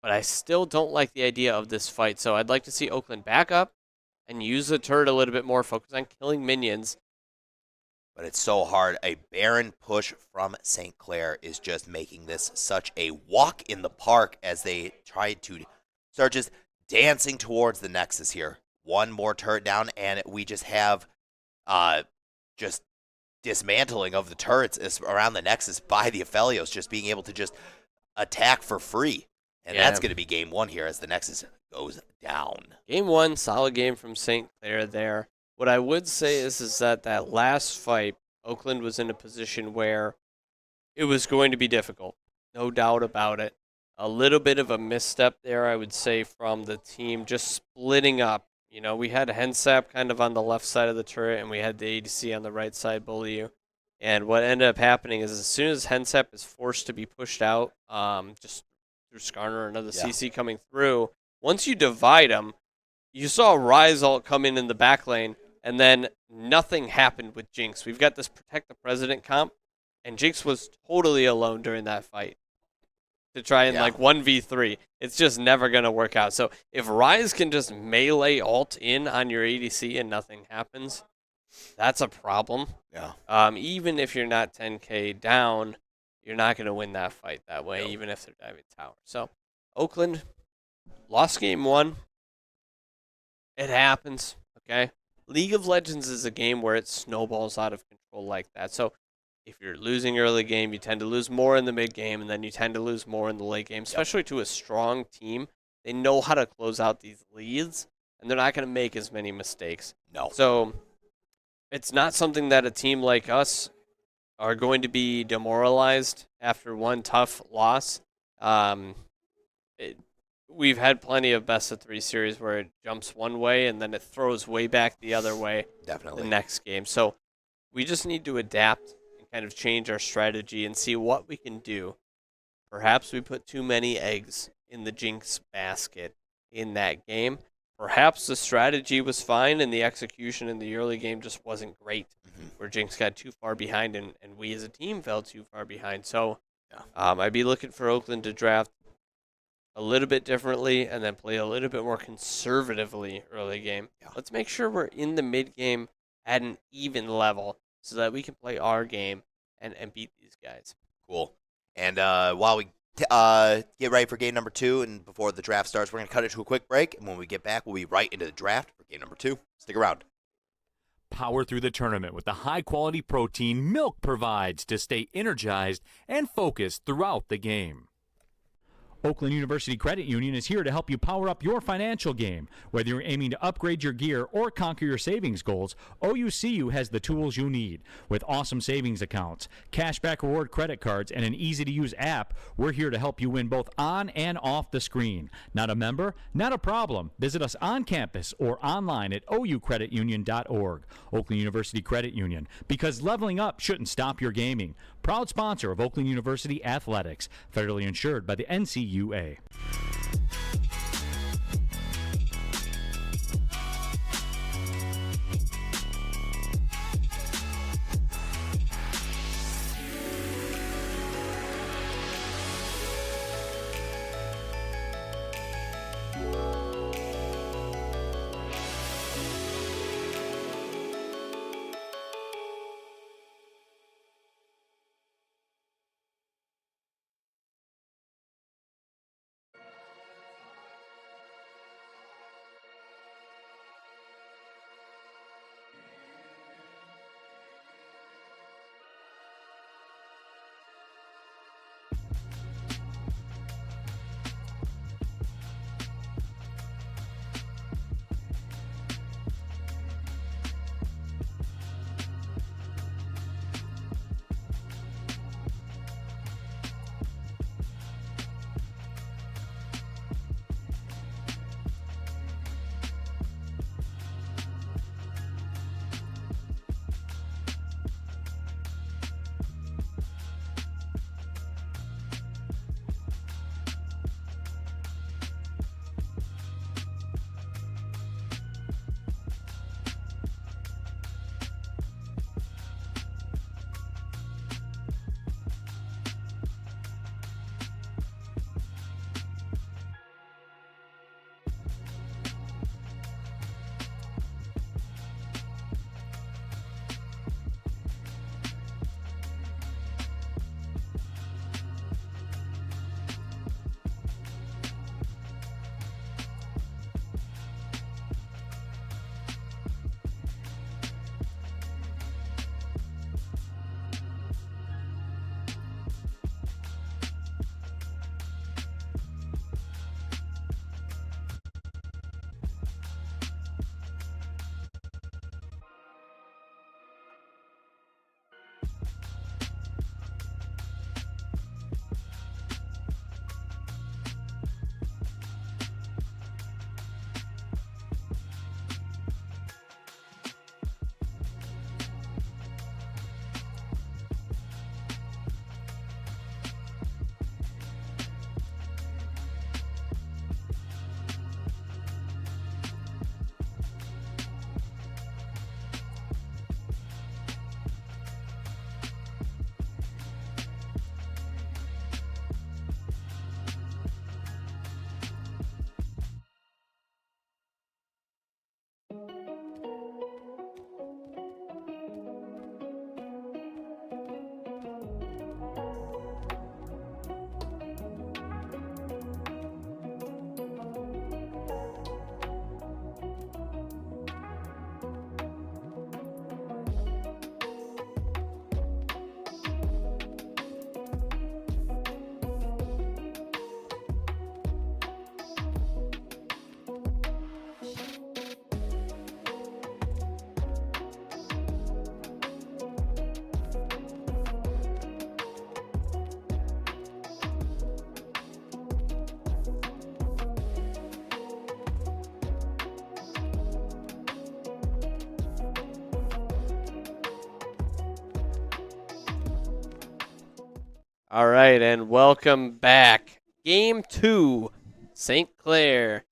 but I still don't like the idea of this fight, so I'd like to see Oakland back up and use the turret a little bit more, focus on killing minions. But it's so hard. A Baron push from St. Clair is just making this such a walk in the park as they try to start just dancing towards the Nexus here. One more turret down, and we just have just dismantling of the turrets around the Nexus by the Aphelios, just being able to just attack for free. And that's going to be game 1 here as the Nexus goes down. Game 1, solid game from St. Clair there. What I would say is that last fight, Oakland was in a position where it was going to be difficult. No doubt about it. A little bit of a misstep there, I would say, from the team just splitting up. You know, we had Hensap kind of on the left side of the turret, and we had the ADC on the right side, Bully You. And what ended up happening is as soon as Hensap is forced to be pushed out, just through Skarner or another CC coming through, once you divide them, you saw Rise ult come in the back lane, and then nothing happened with Jinx. We've got this Protect the President comp, and Jinx was totally alone during that fight to try and 1v3. It's just never going to work out. So if Rise can just melee ult in on your ADC and nothing happens, that's a problem. Yeah. Even if you're not 10k down, you're not going to win that fight that way, even if they're diving tower. So Oakland lost game 1. It happens, okay? League of Legends is a game where it snowballs out of control like that. So if you're losing early game, you tend to lose more in the mid game, and then you tend to lose more in the late game, especially to a strong team. They know how to close out these leads, and they're not going to make as many mistakes. No. So it's not something that a team like us are going to be demoralized after one tough loss. We've had plenty of best-of-3 series where it jumps one way, and then it throws way back the other way. Definitely. The next game. So we just need to adapt and kind of change our strategy and see what we can do. Perhaps we put too many eggs in the Jinx basket in that game. Perhaps the strategy was fine and the execution in the early game just wasn't great, where Jinx got too far behind and we as a team fell too far behind. So I'd be looking for Oakland to draft a little bit differently and then play a little bit more conservatively early game. Let's make sure we're in the mid game at an even level so that we can play our game and beat these guys. Cool. And while we get ready for game number 2 and before the draft starts, we're going to cut it to a quick break. And when we get back, we'll be right into the draft for game number 2. Stick around. Power through the tournament with the high-quality protein milk provides to stay energized and focused throughout the game. Oakland University Credit Union is here to help you power up your financial game. Whether you're aiming to upgrade your gear or conquer your savings goals, OUCU has the tools you need. With awesome savings accounts, cashback reward credit cards, and an easy-to-use app, we're here to help you win both on and off the screen. Not a member? Not a problem. Visit us on campus or online at oucreditunion.org. Oakland University Credit Union, because leveling up shouldn't stop your gaming. proud sponsor of Oakland University Athletics, federally insured by the NCUA. All right, and welcome back. Game 2, St. Clair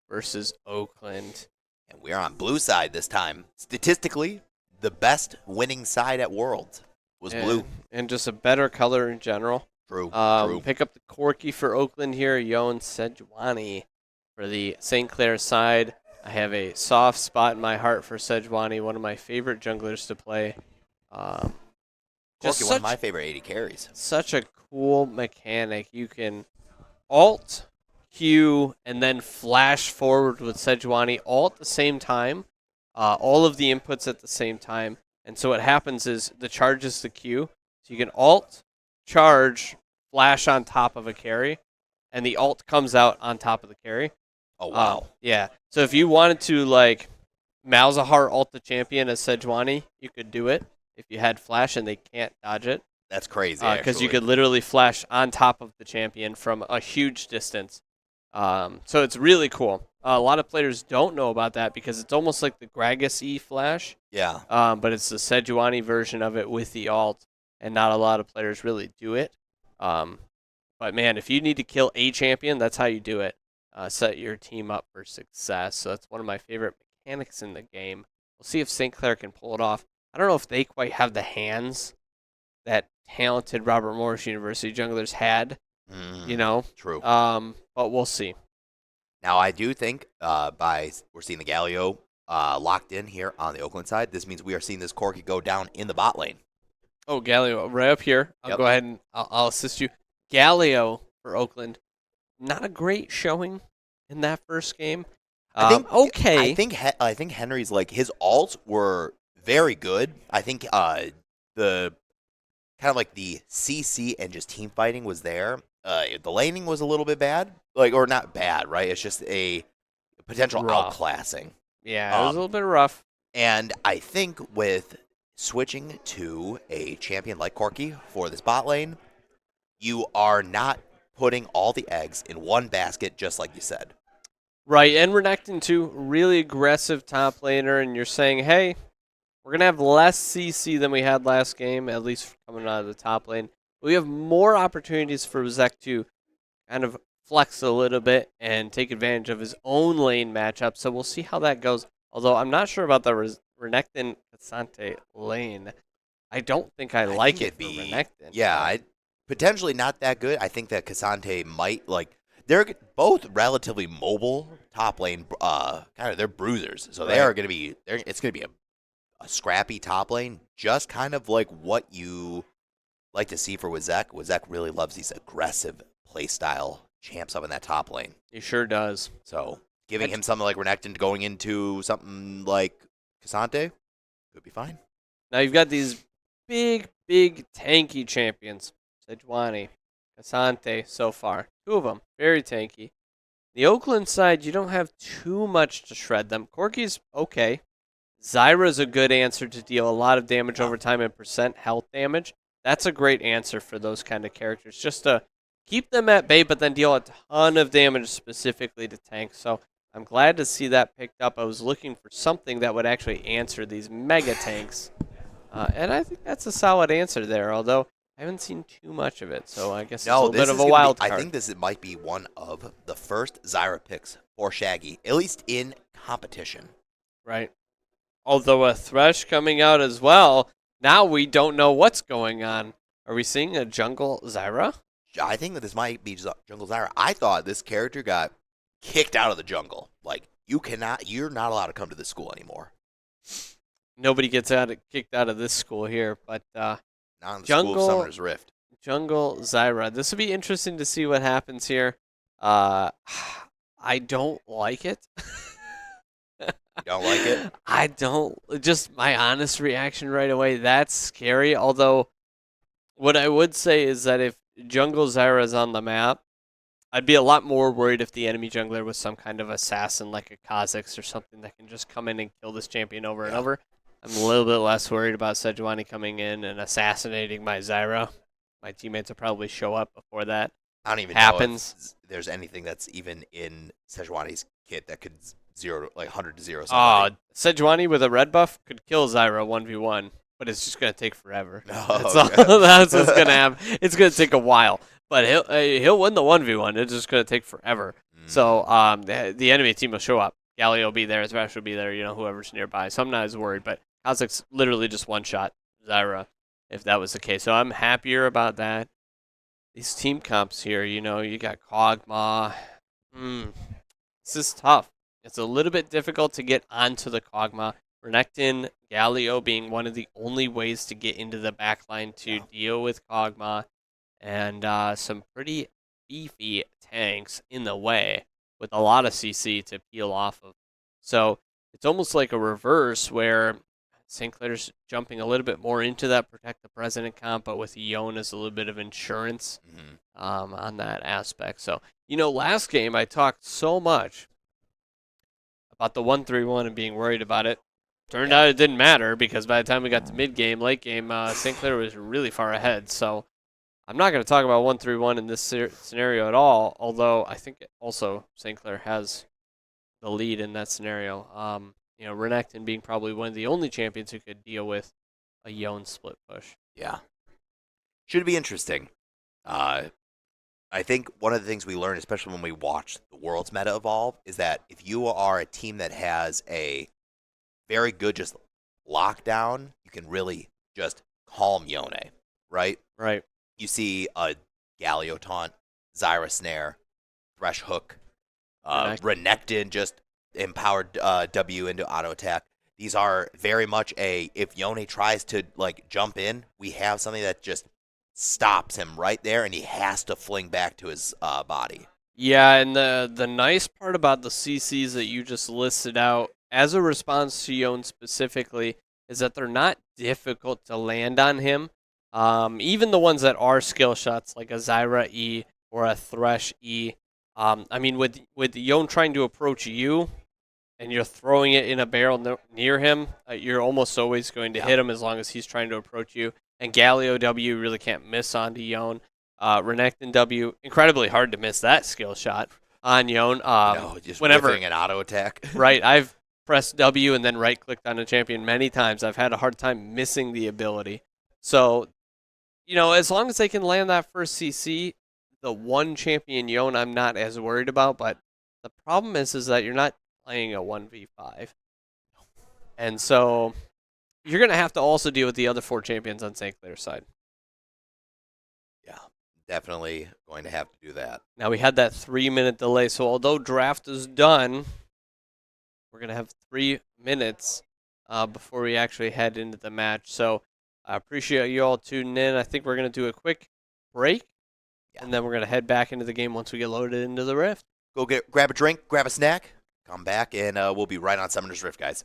versus Oakland. And we're on blue side this time. Statistically, the best winning side at Worlds was blue. And just a better color in general. True. Pick up the corky for Oakland here, Yoan Sejuani. For the St. Clair side, I have a soft spot in my heart for Sejuani, one of my favorite junglers to play. Corky, one of my favorite 80 carries. Such a cool mechanic. You can alt, Q, and then flash forward with Sejuani all at the same time. All of the inputs at the same time. And so what happens is the charge is the Q. So you can alt, charge, flash on top of a carry, and the alt comes out on top of the carry. Oh, wow. Yeah. So if you wanted to, like, Malzahar alt the champion as Sejuani, you could do it if you had flash and they can't dodge it. That's crazy, Because you could literally flash on top of the champion from a huge distance. So it's really cool. A lot of players don't know about that because it's almost like the Gragas E flash. Yeah. But it's the Sejuani version of it with the alt. and not a lot of players really do it. But man, if you need to kill a champion, that's how you do it. Set your team up for success. So that's one of my favorite mechanics in the game. We'll see if St. Clair can pull it off. I don't know if they quite have the hands that talented Robert Morris University junglers had. True. But we'll see. Now, I do think we're seeing the Galio locked in here on the Oakland side. This means we are seeing this Corky go down in the bot lane. Oh, Galio, right up here. I'll go ahead and I'll assist you. Galio for Oakland, not a great showing in that first game. Okay. I think Henry's his alts were very good. I think the kind of the CC and just team fighting was there. The laning was a little bit bad, or not bad, right? It's just a potential outclassing. Yeah, it was a little bit rough. And I think with switching to a champion like Corky for this bot lane, you are not putting all the eggs in one basket, just like you said. Right, and Renekton too, really aggressive top laner, and you're saying, hey, we're going to have less CC than we had last game, at least coming out of the top lane. We have more opportunities for Zek to kind of flex a little bit and take advantage of his own lane matchup, so we'll see how that goes. Although I'm not sure about the Renekton Cassante lane. I don't think I like it for Renekton. Yeah, potentially not that good. I think that Cassante might, they're both relatively mobile top lane, they're bruisers. So they are going to be, it's going to be a scrappy top lane, just kind of like what you like to see for Wizek. Wizek really loves these aggressive playstyle champs up in that top lane. He sure does. So giving him something like Renekton going into something like Cassante could be fine. Now you've got these big tanky champions. Sejuani, Cassante so far. Two of them, very tanky. The Oakland side, you don't have too much to shred them. Corky's okay. Zyra's a good answer to deal a lot of damage over time and percent health damage. That's a great answer for those kind of characters. Just to keep them at bay, but then deal a ton of damage specifically to tanks. So I'm glad to see that picked up. I was looking for something that would actually answer these mega tanks. And I think that's a solid answer there, although I haven't seen too much of it, so I guess it's a little bit of a wild card. I think this might be one of the first Zyra picks for Shaggy, at least in competition. Right. Although a Thresh coming out as well, now we don't know what's going on. Are we seeing a jungle Zyra? I think that this might be jungle Zyra. I thought this character got kicked out of the jungle. You're not allowed to come to this school anymore. Nobody gets kicked out of this school here, but not in the School of Summoner's Rift. Jungle Zyra. This will be interesting to see what happens here. I don't like it. You don't like it? I don't. Just my honest reaction right away. That's scary. Although, what I would say is that if Jungle Zyra is on the map, I'd be a lot more worried if the enemy jungler was some kind of assassin like a Kha'Zix or something that can just come in and kill this champion over and over. I'm a little bit less worried about Sejuani coming in and assassinating my Zyra. My teammates will probably show up before that I don't even happens. know if there's anything that's even in Sejuani's kit that could 100 to 0 somebody. Sejuani with a red buff could kill Zyra 1v1, but it's just going to take forever. That's what's going to happen. It's going to take a while, but he'll win the 1v1. It's just going to take forever. So the enemy team will show up. Galio will be there. Thresh will be there. Whoever's nearby. So I'm not as worried, but Kha'Zix literally just one-shot Zyra if that was the case. So I'm happier about that. These team comps here, you got Kog'Maw. This is tough. It's a little bit difficult to get onto the Kog'Maw. Renekton, Galio being one of the only ways to get into the backline to deal with Kog'Maw. And some pretty beefy tanks in the way with a lot of CC to peel off of. So it's almost like a reverse where St. Clair's jumping a little bit more into that Protect the President comp, but with Yone as a little bit of insurance on that aspect. So, last game I talked so much about the 1-3-1 and being worried about it. Turned out it didn't matter because by the time we got to mid-game, late game, St. Clair was really far ahead. So I'm not going to talk about 1-3-1 in this scenario at all, although I think also St. Clair has the lead in that scenario. Renekton being probably one of the only champions who could deal with a Yone split push. Yeah. Should be interesting. I think one of the things we learned, especially when we watched the World's meta evolve, is that if you are a team that has a very good just lockdown, you can really just calm Yone, right? Right. You see a Galio taunt, Zyra snare, Thresh hook, Renekton just empowered W into auto attack. These are very much if Yone tries to like jump in, we have something that just stops him right there, and he has to fling back to his body. Yeah, and the nice part about the CCs that you just listed out as a response to Yone specifically is that they're not difficult to land on him. Even the ones that are skill shots, like a Zyra E or a Thresh E. I mean, with Yone trying to approach you, and you're throwing it in a barrel near him, you're almost always going to hit him as long as he's trying to approach you. And Galio W really can't miss onto Yone. Renekton W, incredibly hard to miss that skill shot on Yone. No, just whenever whiffing an auto attack. Right, I've pressed W and then right-clicked on a champion many times. I've had a hard time missing the ability. So, as long as they can land that first CC, the one champion Yone I'm not as worried about. But the problem is that you're not playing a 1v5. And so you're going to have to also deal with the other 4 champions on St. Clair's side. Yeah, definitely going to have to do that. Now, we had that 3-minute delay, so although draft is done, we're going to have 3 minutes before we actually head into the match. So I appreciate you all tuning in. I think we're going to do a quick break, and then we're going to head back into the game once we get loaded into the Rift. Go grab a drink, grab a snack, come back, and we'll be right on Summoner's Rift, guys.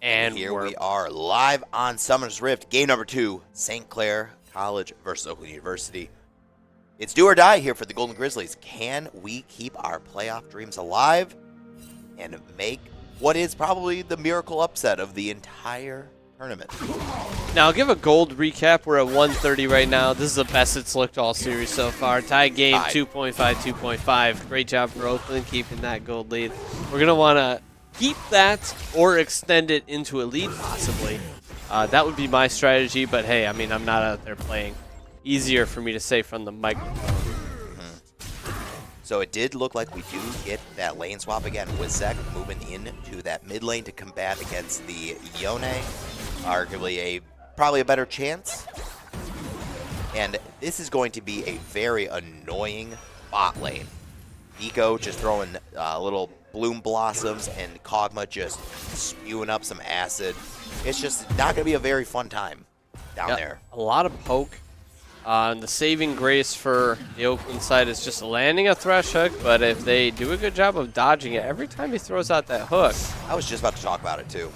And here we are live on Summer's Rift, game number 2, St. Clair College versus Oakland University. It's do or die here for the Golden Grizzlies. Can we keep our playoff dreams alive and make what is probably the miracle upset of the entire tournament? Now, I'll give a gold recap. We're at 130 right now. This is the best it's looked all series so far. Tie game, 2.5, 2.5. Great job for Oakland keeping that gold lead. We're going to want to keep that or extend it into a lead, possibly. That would be my strategy, but hey, I mean, I'm not out there playing. Easier for me to say from the microphone. So it did look like we do get that lane swap again with Zek moving into that mid lane to combat against the Yone. Arguably probably a better chance. And this is going to be a very annoying bot lane. Nico just throwing little bloom blossoms and Kog'Maw just spewing up some acid. It's just not going to be a very fun time down there. A lot of poke. And the saving grace for the Oakland side is just landing a Thresh hook, but if they do a good job of dodging it, every time he throws out that hook, I was just about to talk about it too.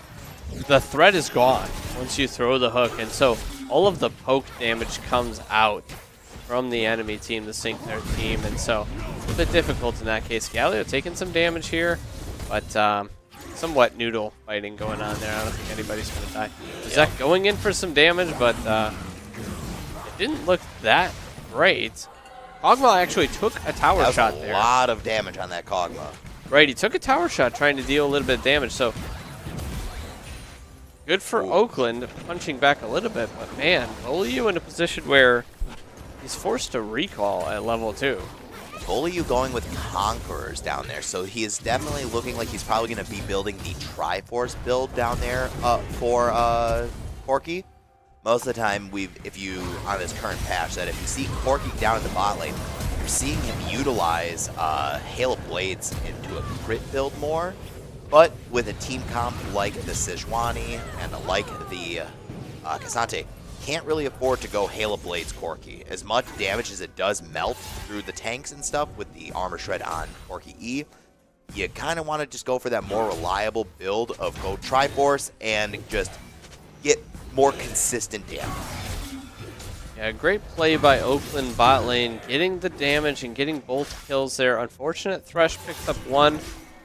The threat is gone once you throw the hook, and so all of the poke damage comes out from the enemy team, the St. Clair team, and so it's a bit difficult in that case. Galio taking some damage here, but somewhat noodle fighting going on there. I don't think anybody's going to die. Zek going in for some damage, but it didn't look that great. Kog'Maw actually took a tower shot there. A lot of damage on that Kog'Maw. Right, he took a tower shot trying to deal a little bit of damage, so good for Oakland, punching back a little bit, but man, Volyu in a position where he's forced to recall at level 2. Volyu going with Conquerors down there, so he is definitely looking like he's probably going to be building the Triforce build down there for Corki. Most of the time, if you, on this current patch, that if you see Corki down in the bot lane, you're seeing him utilize Hail of Blades into a crit build more. But with a team comp like the Sejuani and like the Cassante, can't really afford to go Hail of Blades Corki. As much damage as it does melt through the tanks and stuff with the Armor Shred on Corki E, you kind of want to just go for that more reliable build of go Triforce and just get more consistent damage. Yeah, great play by Oakland bot lane, getting the damage and getting both kills there. Unfortunate Thresh picks up one.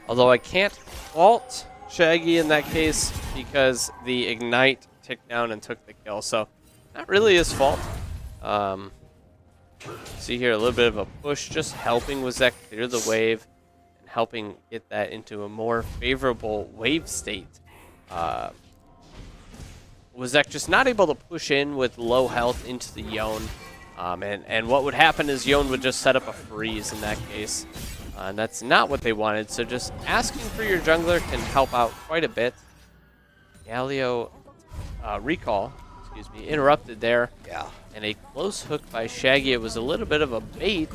Although I can't fault Shaggy in that case because the Ignite ticked down and took the kill. So not really his fault. See here a little bit of a push, just helping Wazek clear the wave and helping get that into a more favorable wave state. Wazek just not able to push in with low health into the Yone. And what would happen is Yone would just set up a freeze in that case. And that's not what they wanted, so just asking for your jungler can help out quite a bit. Galio interrupted there. Yeah. And a close hook by Shaggy. It was a little bit of a bait.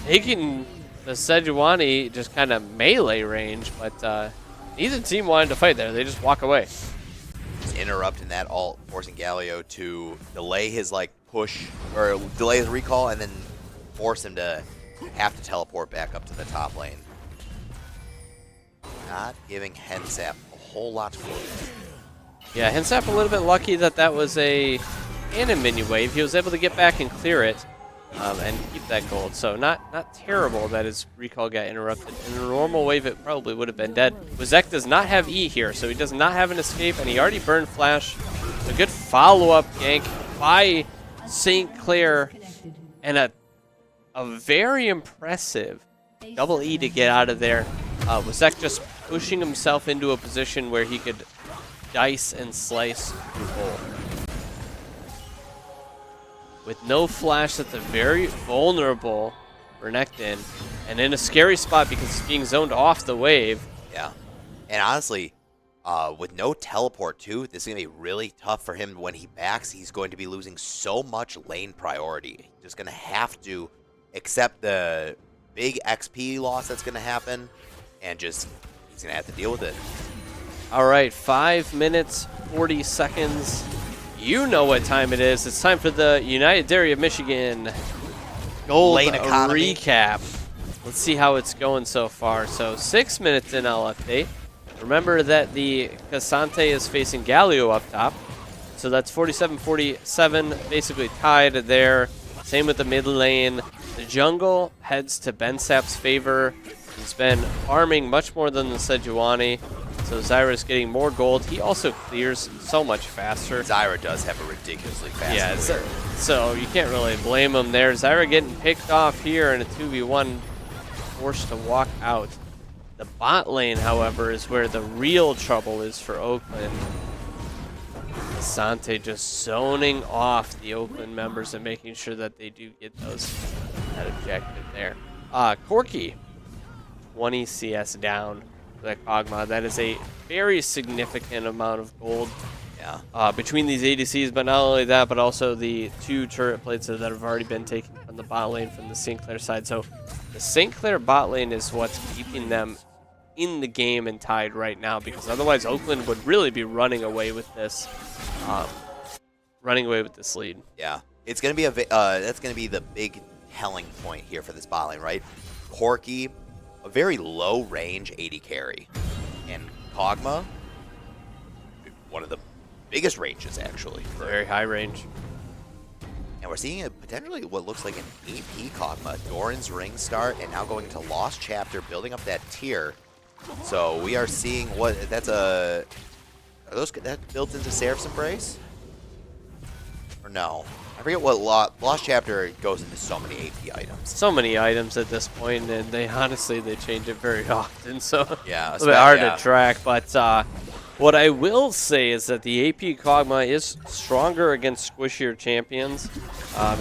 Taking the Sejuani just kind of melee range, but neither team wanted to fight there. They just walk away. Just interrupting that ult, forcing Galio to delay his push, or delay his recall, and then force him to have to teleport back up to the top lane. Not giving Hensap a whole lot to work with. Yeah, Hensap a little bit lucky that was a cannon minion wave. He was able to get back and clear it and keep that gold. So not terrible that his recall got interrupted. In a normal wave, it probably would have been dead. Wazek does not have E here, so he does not have an escape, and he already burned Flash. A good follow-up gank by St. Clair, and a very impressive double E to get out of there. Wazek just pushing himself into a position where he could dice and slice through hole. With no flash, that's a very vulnerable Renekton, and in a scary spot because it's being zoned off the wave. Yeah, and honestly, with no teleport too, this is going to be really tough for him when he backs. He's going to be losing so much lane priority. He's just going to have to accept the big XP loss that's going to happen, and just he's going to have to deal with it. All right, 5 minutes, 40 seconds. You know what time it is. It's time for the United Dairy of Michigan Gold Lane economy recap. Let's see how it's going so far. So 6 minutes in, I'll update. Remember that the Cassante is facing Galio up top. So that's 47-47, basically tied there. Same with the mid lane. The jungle heads to Bensap's favor. He's been farming much more than the Sejuani. So Zyra's getting more gold. He also clears so much faster. Zyra does have a ridiculously fast clear. So you can't really blame him there. Zyra getting picked off here in a 2v1, forced to walk out. The bot lane, however, is where the real trouble is for Oakland. Sante just zoning off the Oakland members and making sure that they do get that objective there. Corki, 20 CS down for the Kog'Maw. That is a very significant amount of gold between these ADCs, but not only that, but also the 2 turret plates that have already been taken from the bot lane from the St. Clair side. So the St. Clair bot lane is what's keeping them in the game and tied right now, because otherwise Oakland would really be running away with this lead. Yeah, it's gonna be that's gonna be the big telling point here for this bot lane, right? Corki, a very low range AD carry, and Kog'Maw, one of the biggest ranges actually. Very high range. And we're seeing potentially what looks like an AP Kog'Maw, Doran's ring start, and now going into Lost Chapter, building up that tier. So we are seeing that built into Seraph's Embrace? Or no? I forget what Lost Chapter goes into so many AP items. So many items at this point, and they change it very often, so yeah, it's a bit hard to track. But what I will say is that the AP Kog'Maw is stronger against squishier champions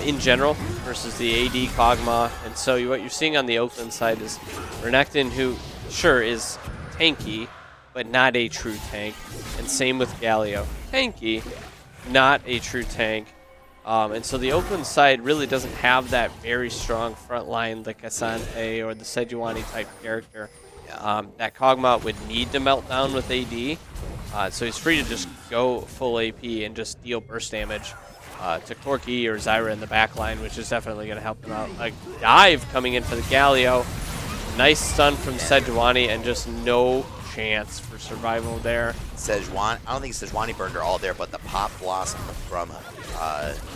in general versus the AD Kog'Maw. And so what you're seeing on the Oakland side is Renekton, who sure is tanky, but not a true tank. And same with Galio. Tanky, not a true tank. And so the Oakland side really doesn't have that very strong front line like Asante or the Sejuani type character. That Kog'Maw would need to melt down with AD. So he's free to just go full AP and just deal burst damage to Corki or Zyra in the back line, which is definitely going to help him out. A dive coming in for the Galio. Nice stun from Sejuani, and just no chance for survival there. Sejuani, I don't think Sejuani burned her all there, but the Pop Blossom from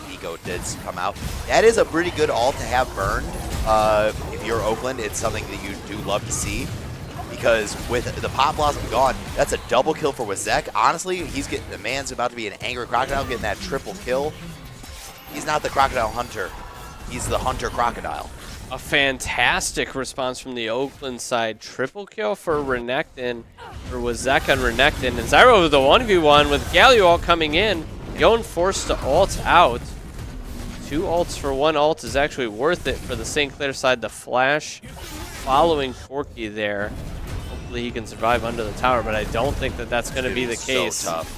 Vigo did come out. That is a pretty good ult to have burned. If you're Oakland, it's something that you do love to see, because with the Pop Blossom gone, that's a double kill for Wazek. Honestly, the man's about to be an angry crocodile getting that triple kill. He's not the crocodile hunter. He's the hunter crocodile. A fantastic response from the Oakland side. Triple kill for Renekton, or Wazek on Renekton. And Zyra with the 1v1 with Galio all coming in, going forced to ult out. 2 ults for 1 ult is actually worth it for the St. Clair side. The flash following Corki there. Hopefully he can survive under the tower, but I don't think that that's going to be the case. So tough.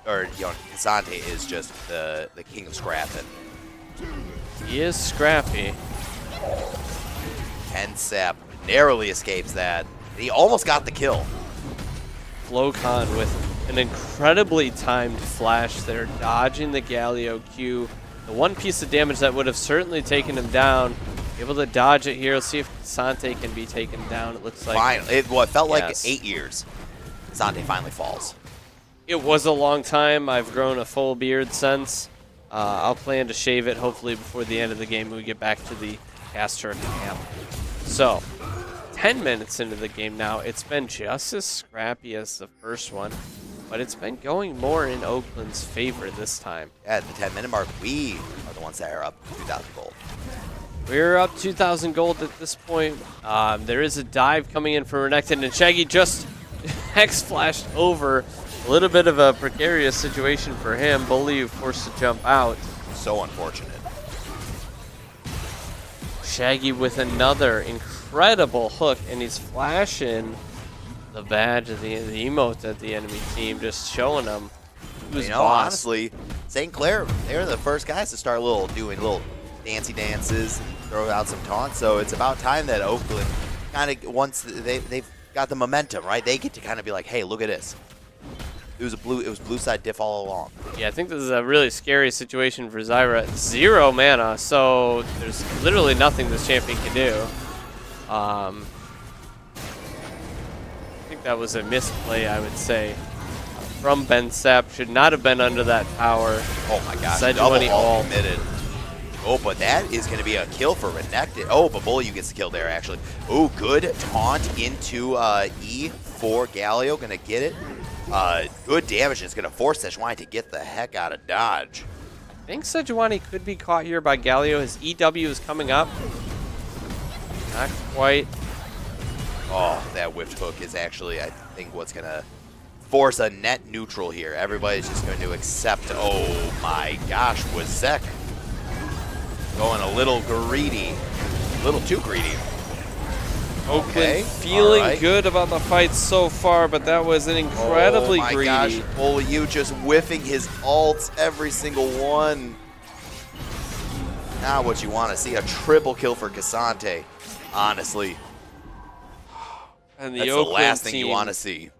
Cassante is just the king of scrapping. He is scrappy. Sap narrowly escapes that. He almost got the kill. Flocon with an incredibly timed flash there, dodging the Galio Q. The one piece of damage that would have certainly taken him down. Able to dodge it here. Let's see if Sante can be taken down. It looks like finally. It felt like 8 years. Sante finally falls. It was a long time. I've grown a full beard since. I'll plan to shave it hopefully before the end of the game when we get back to the caster camp. So, 10 minutes into the game now. It's been just as scrappy as the first one, but it's been going more in Oakland's favor this time. At the 10-minute mark, we are the ones that are up 2,000 gold. We're up 2,000 gold at this point. There is a dive coming in for Renekton, and Shaggy just X-flashed over. A little bit of a precarious situation for him. Bully forced to jump out. So unfortunate. Shaggy with another incredible hook, and he's flashing the badge of the emote at the enemy team, just showing them who's boss. Honestly, St. Clair, they're the first guys to start doing little dancey dances and throw out some taunts. So it's about time that Oakland kind of, once they've got the momentum, right? They get to kind of be like, hey, look at this. It was blue side diff all along. Yeah, I think this is a really scary situation for Zyra. 0 mana, so there's literally nothing this champion can do. think that was a misplay, I would say, from Ben Sapp. Should not have been under that tower. Oh my gosh, Sejuani double ult ult. committed. Oh, but that is going to be a kill for Renekton. Oh, but Bully gets the kill there, actually. Oh, good taunt into E for Galio. Going to get it. Good damage. It's going to force Sejuani to get the heck out of dodge. I think Sejuani could be caught here by Galio. His EW is coming up. Not quite. Oh, that whipped hook is actually, I think, what's going to force a net neutral here. Everybody's just going to accept. Oh my gosh, was Zek going a little greedy. A little too greedy. Oakland feeling good about the fight so far, but that was an incredibly greedy. Oh my gosh, Bully, you just whiffing his ults, every single one. Now what you want to see, a triple kill for Cassante, honestly. And That's Oakland the last thing team, you want to see.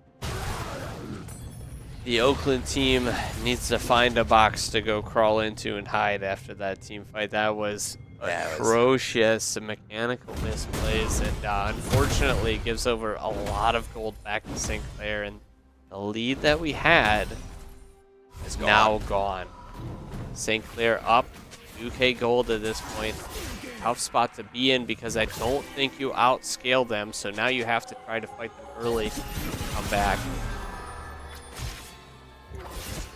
The Oakland team needs to find a box to go crawl into and hide after that team fight. That was atrocious, mechanical misplays, and unfortunately gives over a lot of gold back to St. Clair, and the lead that we had is now gone. St. Clair up 2K gold at this point. Tough spot to be in because I don't think you outscale them, so now you have to try to fight them early to come back.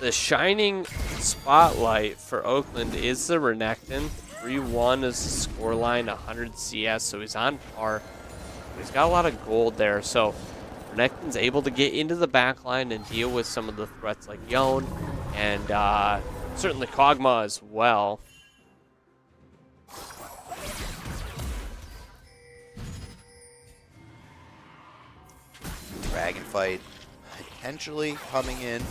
The shining spotlight for Oakland is the Renekton. 3-1 is the scoreline, 100 CS, so he's on par. He's got a lot of gold there, so Renekton's able to get into the backline and deal with some of the threats like Yone and certainly Kog'Maw as well. Dragon fight potentially coming in.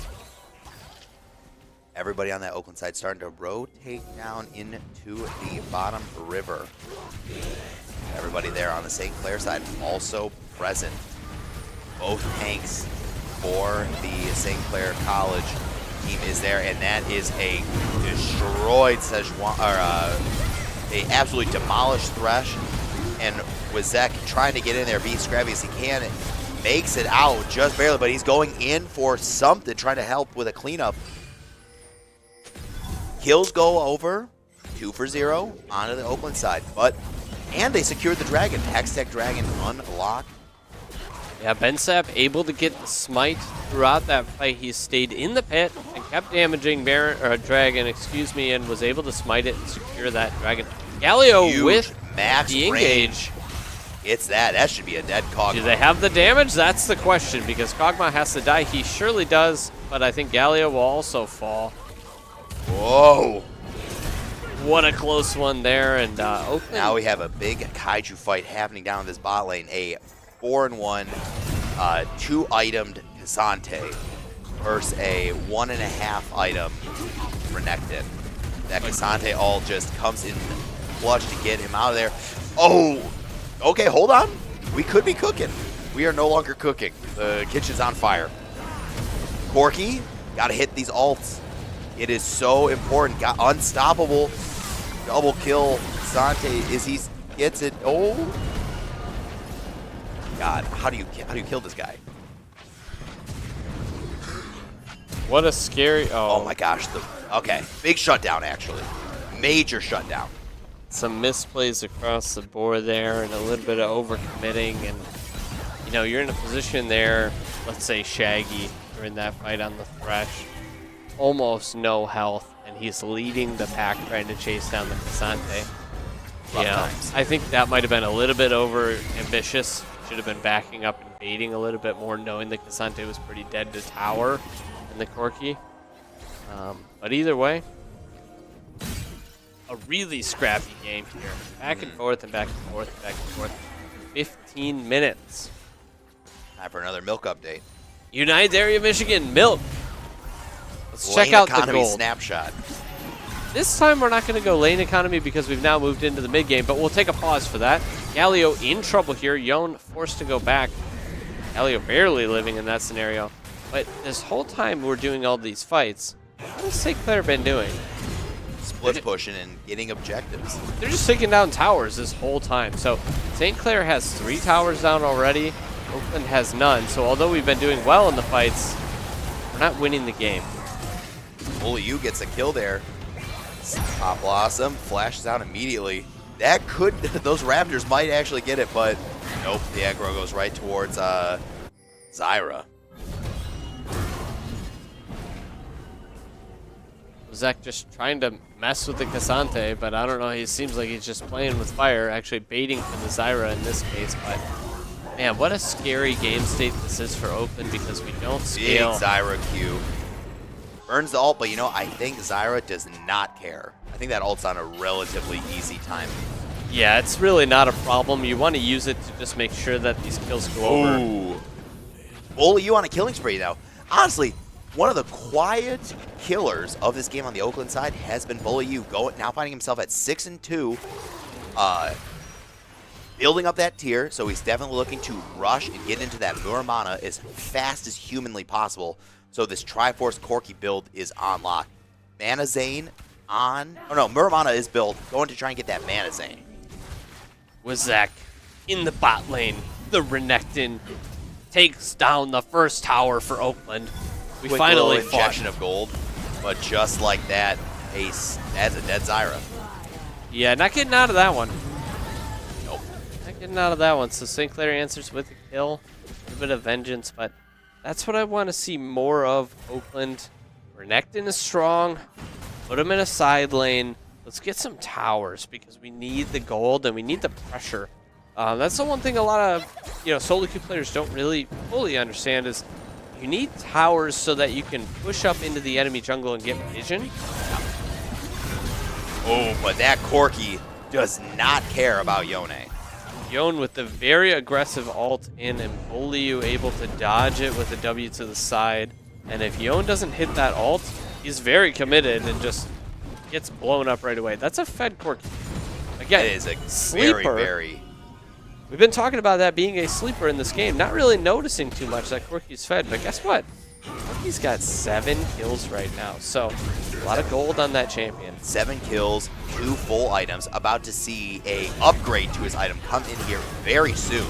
Everybody on that Oakland side starting to rotate down into the bottom river. Everybody there on the St. Clair side also present. Both tanks for the St. Clair College team is there, and that is a destroyed Sejuani, or a absolutely demolished Thresh. And with Zek trying to get in there, be scrappy as he can, it makes it out just barely, but he's going in for something, trying to help with a cleanup. Kills go over 2 for 0 onto the Oakland side, and they secured the dragon. Hextech Dragon unlocked. Yeah, Ben Sapp able to get the smite throughout that fight. He stayed in the pit and kept damaging Dragon, and was able to smite it and secure that dragon. Galio Huge with max the engage. It's that should be a dead Kog'Maw. Do they have the damage? That's the question, because Kog'Maw has to die. He surely does, but I think Galio will also fall. Whoa. What a close one there, and Oakland. Now we have a big Kaiju fight happening down this bot lane. A 4-1, 2-itemed Cassante versus a 1.5 item Renekton. That Cassante all just comes in clutch to get him out of there. Oh, okay, hold on. We could be cooking. We are no longer cooking. The kitchen's on fire. Corky, gotta hit these ults. It is so important. Got unstoppable. Double kill. Cassante is he gets it. Oh God, how do you kill this guy? What a scary. Oh my gosh. Okay, big shutdown actually. Major shutdown. Some misplays across the board there, and a little bit of overcommitting, and you know you're in a position there. Let's say Shaggy, you're in that fight on the Thresh. Almost no health, and he's leading the pack trying to chase down the Cassante. Yeah, I think that might have been a little bit over ambitious. Should have been backing up and baiting a little bit more, knowing that Cassante was pretty dead to tower in the Corki. But either way, a really scrappy game here. Back and forth and back and forth and back and forth. 15 minutes. Time for another milk update. United Area Michigan, milk. Let's Lane check out the economy gold. snapshot. This time we're not going to go lane economy because we've now moved into the mid game, but we'll take a pause for that. Galio in trouble here. Yone forced to go back. Galio barely living in that scenario. But this whole time we're doing all these fights, what has St. Clair been doing? Split pushing and getting objectives. They're just taking down towers this whole time. So St. Clair has 3 towers down already. Oakland has none. So although we've been doing well in the fights, we're not winning the game. Bully gets a kill there. Pop Blossom flashes out immediately. That could, those Raptors might actually get it, but nope, the aggro goes right towards Zyra. Zach just trying to mess with the Cassante, but I don't know, he seems like he's just playing with fire, actually baiting for the Zyra in this case, but man, what a scary game state this is for Oakland because we don't scale. Big Zyra Q. Burns the ult, but you know, I think Zyra does not care. I think that ult's on a relatively easy time. Yeah, it's really not a problem. You want to use it to just make sure that these kills go over. Ooh. Bully on a killing spree now. Honestly, one of the quiet killers of this game on the Oakland side has been Bully now finding himself at 6-2, building up that tier, so he's definitely looking to rush and get into that Muramana as fast as humanly possible. So this Triforce Corki build is on lock. Mana Zane on, oh no, Muramana is built, going to try and get that Mana Zane. With Zach in the bot lane, the Renekton takes down the first tower for Oakland. We Quick finally little fought. injection of gold, but just like that, Ace, that's a dead Zyra. Yeah, not getting out of that one. Nope. Not getting out of that one. So St. Clair answers with a kill, a little bit of vengeance, but that's what I want to see more of Oakland. Renekton is strong. Put him in a side lane. Let's get some towers because we need the gold and we need the pressure. That's the one thing a lot of solo queue players don't really fully understand is you need towers so that you can push up into the enemy jungle and get vision. Oh, but that Corki does not care about Yone. Yone with the very aggressive ult in and Bolyu able to dodge it with a W to the side. And if Yone doesn't hit that ult, he's very committed and just gets blown up right away. That's a fed Corki. Again, It is a sleeper. very We've been talking about that being a sleeper in this game. Not really noticing too much that Corki's fed, but guess what? Corki's got 7 kills right now. So, a lot of gold on that champion. 7 kills, 2 full items. About to see a upgrade to his item come in here very soon.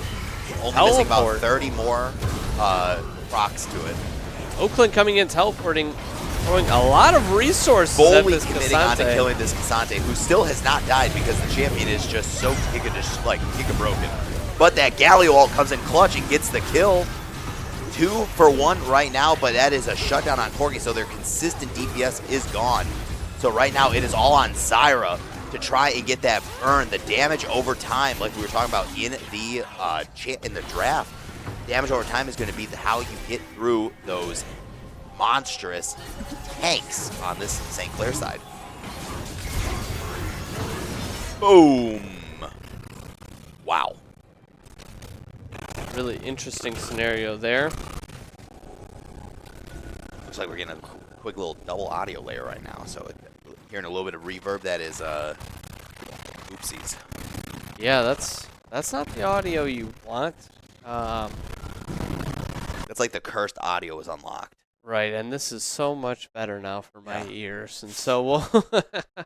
Only missing about Teleport. 30 more procs to it. Oakland coming in, teleporting, throwing a lot of resources at Bully this committing on to Cassante. killing this Cassante, who still has not died because the champion is just so giga broken. But that Galio ult comes in clutch and gets the kill. 2 for 1 right now, but that is a shutdown on Corki, so their consistent DPS is gone. So right now it is all on Zyra to try and get that burn. The damage over time, like we were talking about in the draft, damage over time is going to be how you get through those monstrous tanks on this St. Clair side. Boom. Wow. Really interesting scenario there. Looks like we're getting a quick little double audio layer right now, so hearing a little bit of reverb, that is oopsies. Yeah, that's not the audio you want. That's like the cursed audio is unlocked. Right, and this is so much better now for my ears, and so we'll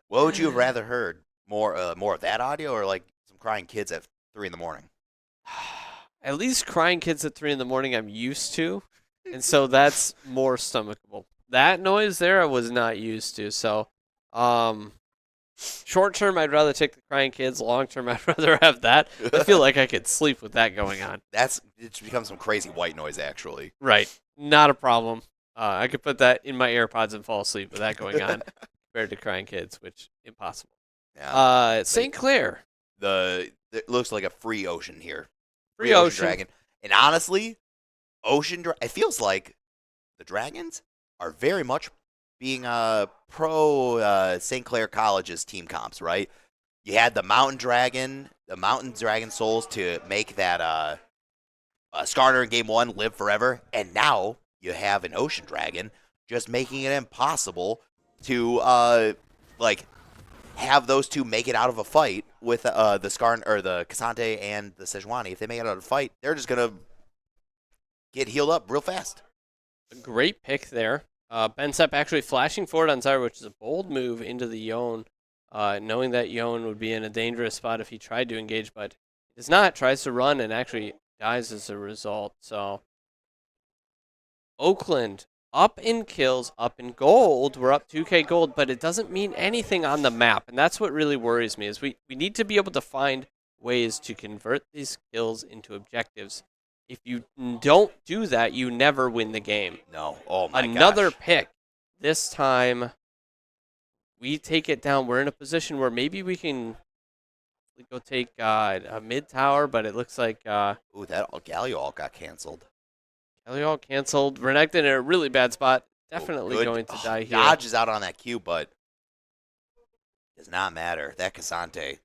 What would you have rather heard? More of that audio, or like some crying kids at 3 in the morning? at least crying kids at 3 in the morning I'm used to, and so that's more stomachable. That noise there I was not used to, so short term I'd rather take the crying kids, long term I'd rather have that. I feel like I could sleep with that going on. It's become some crazy white noise, actually. Right, not a problem. I could put that in my AirPods and fall asleep with that going on compared to crying kids, which impossible. Yeah. St. Clair. It looks like a free ocean here. Free ocean. Dragon. And honestly, it feels like the Dragons are very much being pro St. Clair College's team comps, right? You had the Mountain Dragon souls to make that Skarner in Game 1 live forever, and now you have an Ocean Dragon just making it impossible to have those two make it out of a fight with the Skarn or the Cassante and the Sejuani. If they make it out of a fight, they're just gonna get healed up real fast. A great pick there. Bensep actually flashing forward on Zyra, which is a bold move into the Yone, knowing that Yone would be in a dangerous spot if he tried to engage, but he does not. Tries to run and actually dies as a result. So Oakland up in kills, up in gold. We're up 2K gold, but it doesn't mean anything on the map. And that's what really worries me is we need to be able to find ways to convert these kills into objectives. If you don't do that, you never win the game. No. Oh, my Another gosh. pick. This time, we take it down. We're in a position where maybe we can go take a mid tower, but it looks like Ooh, that Galio all got canceled. Kelly all canceled. Renekton in a really bad spot. Definitely Good. going to die here. Dodge is out on that Q, but does not matter. That Cassante,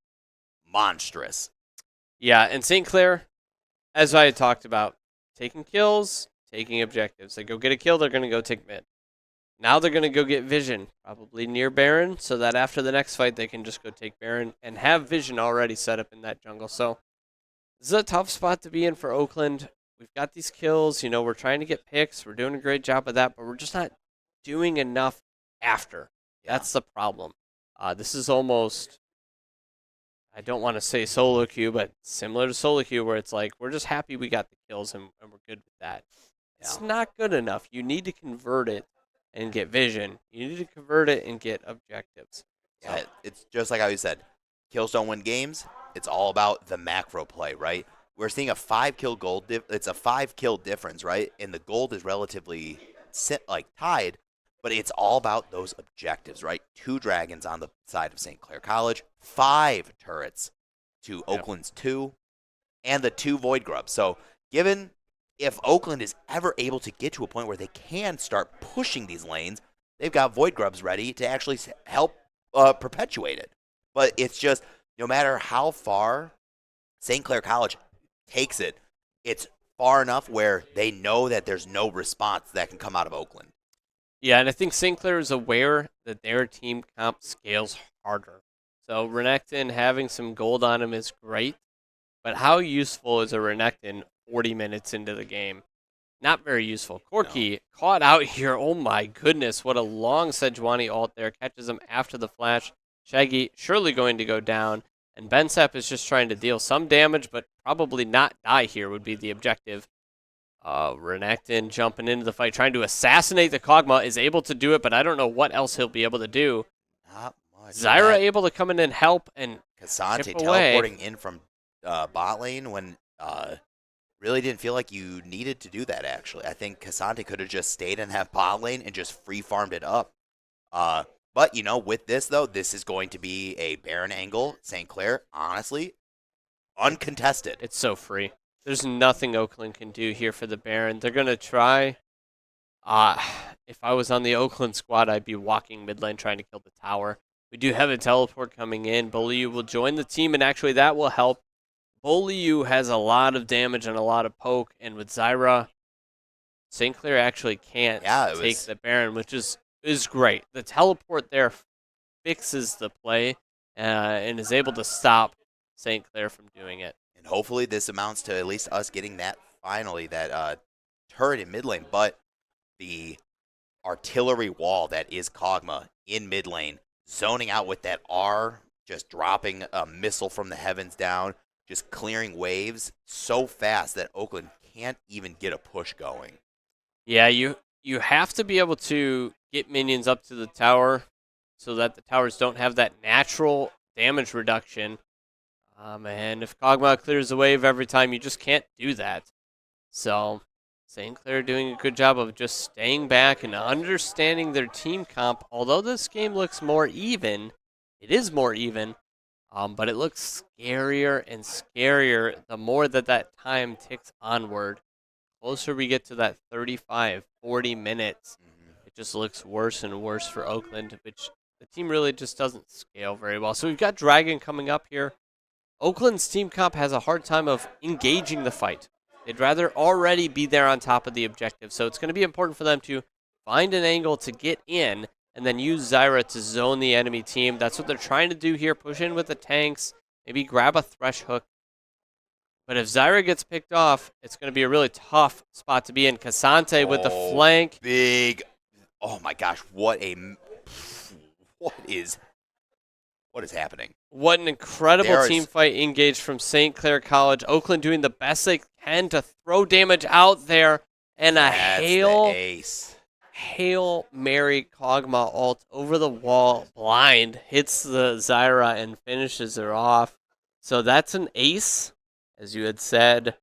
monstrous. Yeah, and St. Clair, as I had talked about, taking kills, taking objectives. They go get a kill, they're going to go take mid. Now they're going to go get Vision, probably near Baron, so that after the next fight they can just go take Baron and have Vision already set up in that jungle. So this is a tough spot to be in for Oakland. We've got these kills, we're trying to get picks. We're doing a great job of that, but we're just not doing enough after. Yeah. That's the problem. This is almost, I don't want to say solo queue, but similar to solo queue where it's like, we're just happy we got the kills and we're good with that. It's not good enough. You need to convert it and get Vision. You need to convert it and get objectives. Yeah, it's just like how you said, kills don't win games. It's all about the macro play, right? We're seeing a 5-kill gold. It's a 5-kill difference, right? And the gold is relatively tied, but it's all about those objectives, right? 2 dragons on the side of St. Clair College, 5 turrets to Oakland's 2, and the 2 void grubs. So, given if Oakland is ever able to get to a point where they can start pushing these lanes, they've got void grubs ready to actually help perpetuate it. But it's just no matter how far St. Clair College takes it, it's far enough where they know that there's no response that can come out of Oakland. Yeah, and I think St. Clair is aware that their team comp scales harder. So Renekton having some gold on him is great, but how useful is a Renekton 40 minutes into the game? Not very useful. Corki caught out here. Oh my goodness, what a long Sejuani ult there. Catches him after the flash. Shaggy surely going to go down. And Bensep is just trying to deal some damage, but probably not die here would be the objective. Renekton jumping into the fight, trying to assassinate the Kog'Maw, is able to do it, but I don't know what else he'll be able to do. Not much. Zyra able to come in and help and Cassante chip away. teleporting in from bot lane when really didn't feel like you needed to do that, actually. I think Cassante could have just stayed in that bot lane and just free farmed it up. But, with this, though, this is going to be a Baron angle. St. Clair, honestly, uncontested. It's so free. There's nothing Oakland can do here for the Baron. They're going to try. If I was on the Oakland squad, I'd be walking mid lane trying to kill the tower. We do have a teleport coming in. Bulliu will join the team, and actually that will help. Bulliu has a lot of damage and a lot of poke, and with Zyra, St. Clair actually can't take the Baron, which is great. The teleport there fixes the play and is able to stop St. Clair from doing it. And hopefully this amounts to at least us getting that turret in mid lane. But the artillery wall that is Kog'Maw in mid lane, zoning out with that R, just dropping a missile from the heavens down, just clearing waves so fast that Oakland can't even get a push going. Yeah, you have to be able to get minions up to the tower so that the towers don't have that natural damage reduction. And if Kog'Maw clears the wave every time, you just can't do that. So St. Clair doing a good job of just staying back and understanding their team comp. Although this game looks more even, it is more even, but it looks scarier and scarier the more that time ticks onward. Closer we get to that 35, 40 minutes, it just looks worse and worse for Oakland, which the team really just doesn't scale very well. So we've got Dragon coming up here. Oakland's team comp has a hard time of engaging the fight. They'd rather already be there on top of the objective. So it's going to be important for them to find an angle to get in and then use Zyra to zone the enemy team. That's what they're trying to do here. Push in with the tanks, maybe grab a Thresh hook. But if Zyra gets picked off, it's going to be a really tough spot to be in. Cassante with the flank. Big. Oh my gosh, what is happening? What an incredible team fight engaged from St. Clair College. Oakland doing the best they 10 to throw damage out there, and a That's the Hail ace. Mary Kog'Maw ult over the wall, blind, hits the Zyra and finishes her off. So that's an ace, as you had said.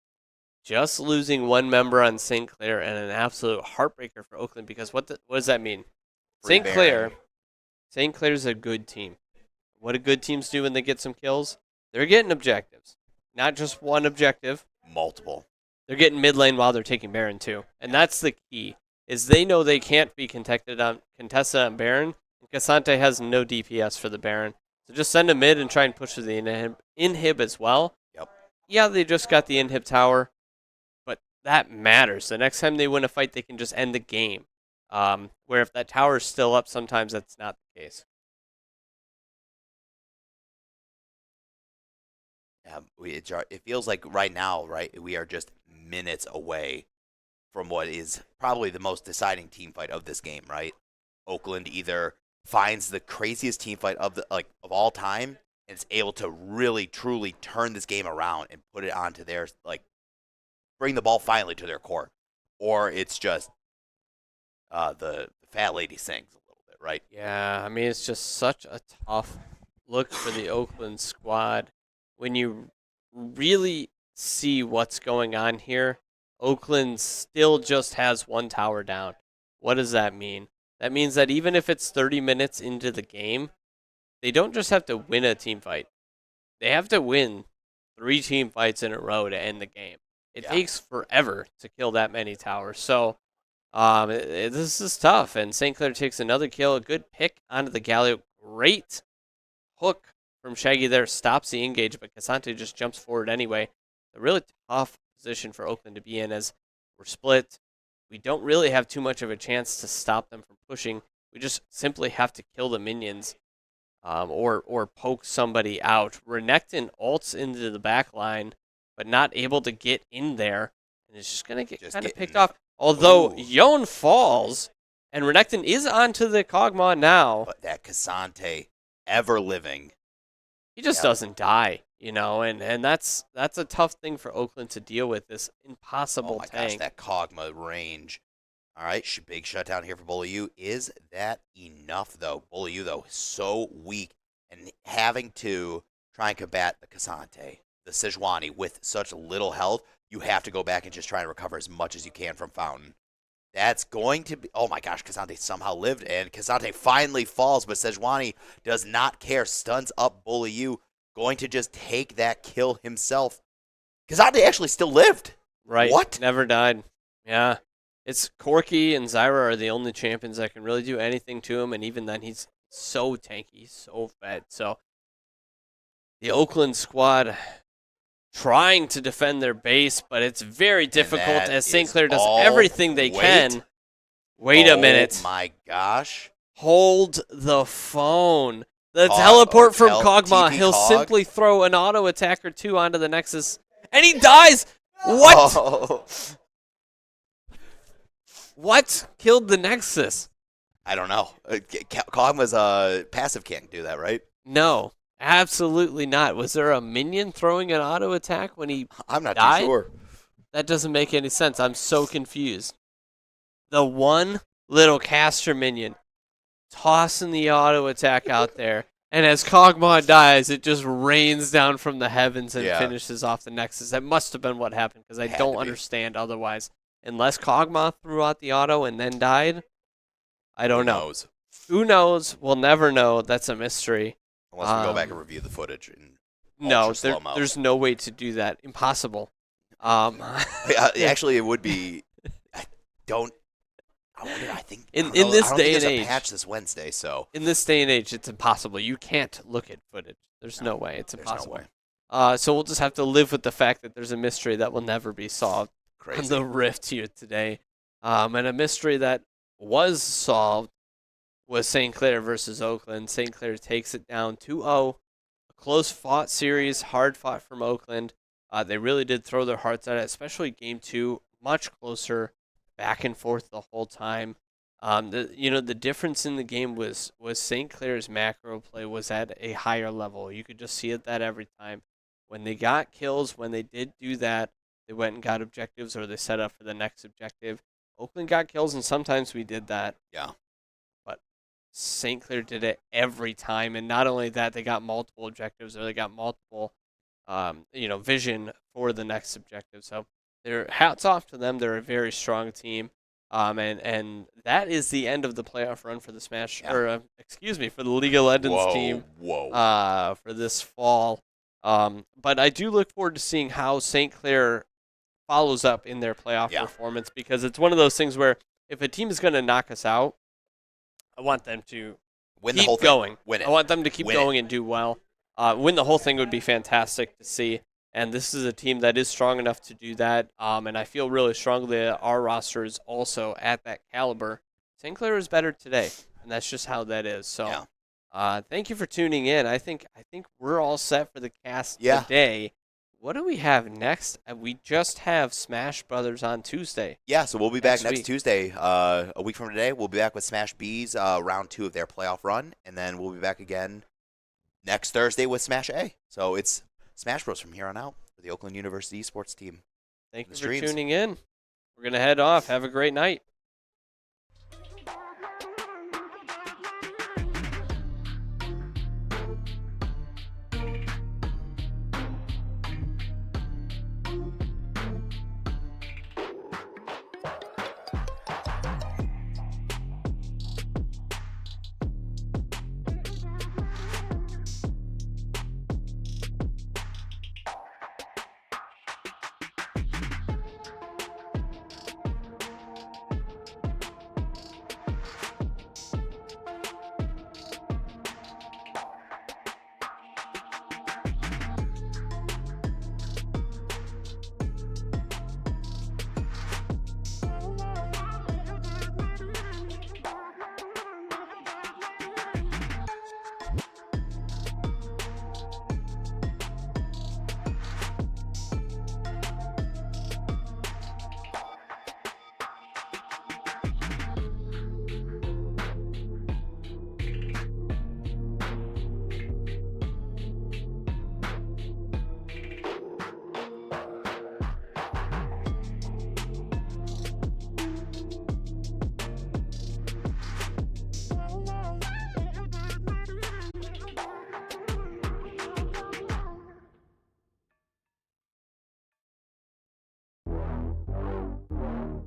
Just losing one member on St. Clair and an absolute heartbreaker for Oakland, because what does that mean? Free St. Clair's a good team. What do good teams do when they get some kills? They're getting objectives. Not just one objective. Multiple. They're getting mid lane while they're taking Baron too. And that's the key, is they know they can't be contested on Baron. Cassante has no DPS for the Baron. So just send a mid and try and push to the inhib as well. Yep. Yeah, they just got the inhib tower, but that matters. The next time they win a fight, they can just end the game. Where if that tower is still up, sometimes that's not the case. Yeah, it feels like right now, right, we are just minutes away from what is probably the most deciding team fight of this game, right? Oakland either finds the craziest team fight of all time and is able to really truly turn this game around and put it onto their bring the ball finally to their court, or it's just the fat lady sings a little bit, right? Yeah, I mean, it's just such a tough look for the Oakland squad. When you really see what's going on here, Oakland still just has one tower down. What does that mean? That means that even if it's 30 minutes into the game, they don't just have to win a team fight. They have to win 3 team fights in a row to end the game. It takes forever to kill that many towers. So this is tough. And St. Clair takes another kill. A good pick onto the Galio. Great hook from Shaggy there. Stops the engage, but Cassante just jumps forward anyway. A really tough position for Oakland to be in, as we're split. We don't really have too much of a chance to stop them from pushing. We just simply have to kill the minions or poke somebody out. Renekton ults into the back line, but not able to get in there. And it's just going to get kind of picked off. Although Yone falls, and Renekton is onto the Kog'Maw now. But that Cassante, ever living. He just doesn't die, and that's a tough thing for Oakland to deal with, this impossible tank. Oh my gosh, that Kog'Maw range. All right, big shutdown here for Bully. Is that enough, though? Bully, though, is so weak, and having to try and combat the Cassante, the Sejuani, with such little health, you have to go back and just try and recover as much as you can from Fountain. That's going to be... Oh my gosh, Cassante somehow lived, and Cassante finally falls, but Sejuani does not care. Stuns up Bully, going to just take that kill himself. Cassante actually still lived. Right. What? Never died. Yeah. It's Corki and Zyra are the only champions that can really do anything to him, and even then he's so tanky, so fed. So the Oakland squad trying to defend their base, but it's very difficult as St. Clair does everything they can. Wait a minute. Oh my gosh. Hold the phone. The teleport from Kog'Maw, he'll simply throw an auto attack or 2 onto the Nexus, and he dies! What? Oh. What killed the Nexus? I don't know. Kog'Maw's passive can't do that, right? No. Absolutely not. Was there a minion throwing an auto attack when he I'm not died? too sure. That doesn't make any sense. I'm so confused. The one little caster minion tossing the auto attack out there, and as Kog'Maw dies, it just rains down from the heavens and finishes off the Nexus. That must have been what happened, because I don't understand otherwise. Unless Kog'Maw threw out the auto and then died, I don't know. Who knows? We'll never know. That's a mystery. Unless we go back and review the footage. No, there's no way to do that. Impossible. Actually, it would be. I think in this day and age, a patch this Wednesday. So in this day and age, it's impossible. You can't look at footage. There's no way. It's impossible. There's no way. So we'll just have to live with the fact that there's a mystery that will never be solved. Crazy. On the Rift here today, and a mystery that was solved was St. Clair versus Oakland. St. Clair takes it down 2-0. A close-fought series, hard-fought from Oakland. They really did throw their hearts at it, especially Game 2. Much closer, back and forth the whole time. The difference in the game was St. Clair's macro play was at a higher level. You could just see it that every time. When they got kills, when they did do that, they went and got objectives or they set up for the next objective. Oakland got kills, and sometimes we did that. Yeah. But St. Clair did it every time, and not only that, they got multiple objectives or they got multiple, vision for the next objective. So their hats off to them. They're a very strong team. And that is the end of the playoff run for the Smash, for the League of Legends team. For this fall. But I do look forward to seeing how St. Clair follows up in their playoff performance, because it's one of those things where if a team is going to knock us out, I want them to keep going. Win it. I want them to keep Win going it. and do well. Win the whole thing would be fantastic to see. And this is a team that is strong enough to do that. And I feel really strongly that our roster is also at that caliber. St. Clair is better today, and that's just how that is. So thank you for tuning in. I think we're all set for the cast today. What do we have next? We just have Smash Brothers on Tuesday. Yeah, so we'll be back next week. Tuesday. A week from today, we'll be back with Smash B's round 2 of their playoff run, and then we'll be back again next Thursday with Smash A. So it's Smash Bros from here on out for the Oakland University esports team. Thank you for tuning in. We're going to head off. Have a great night.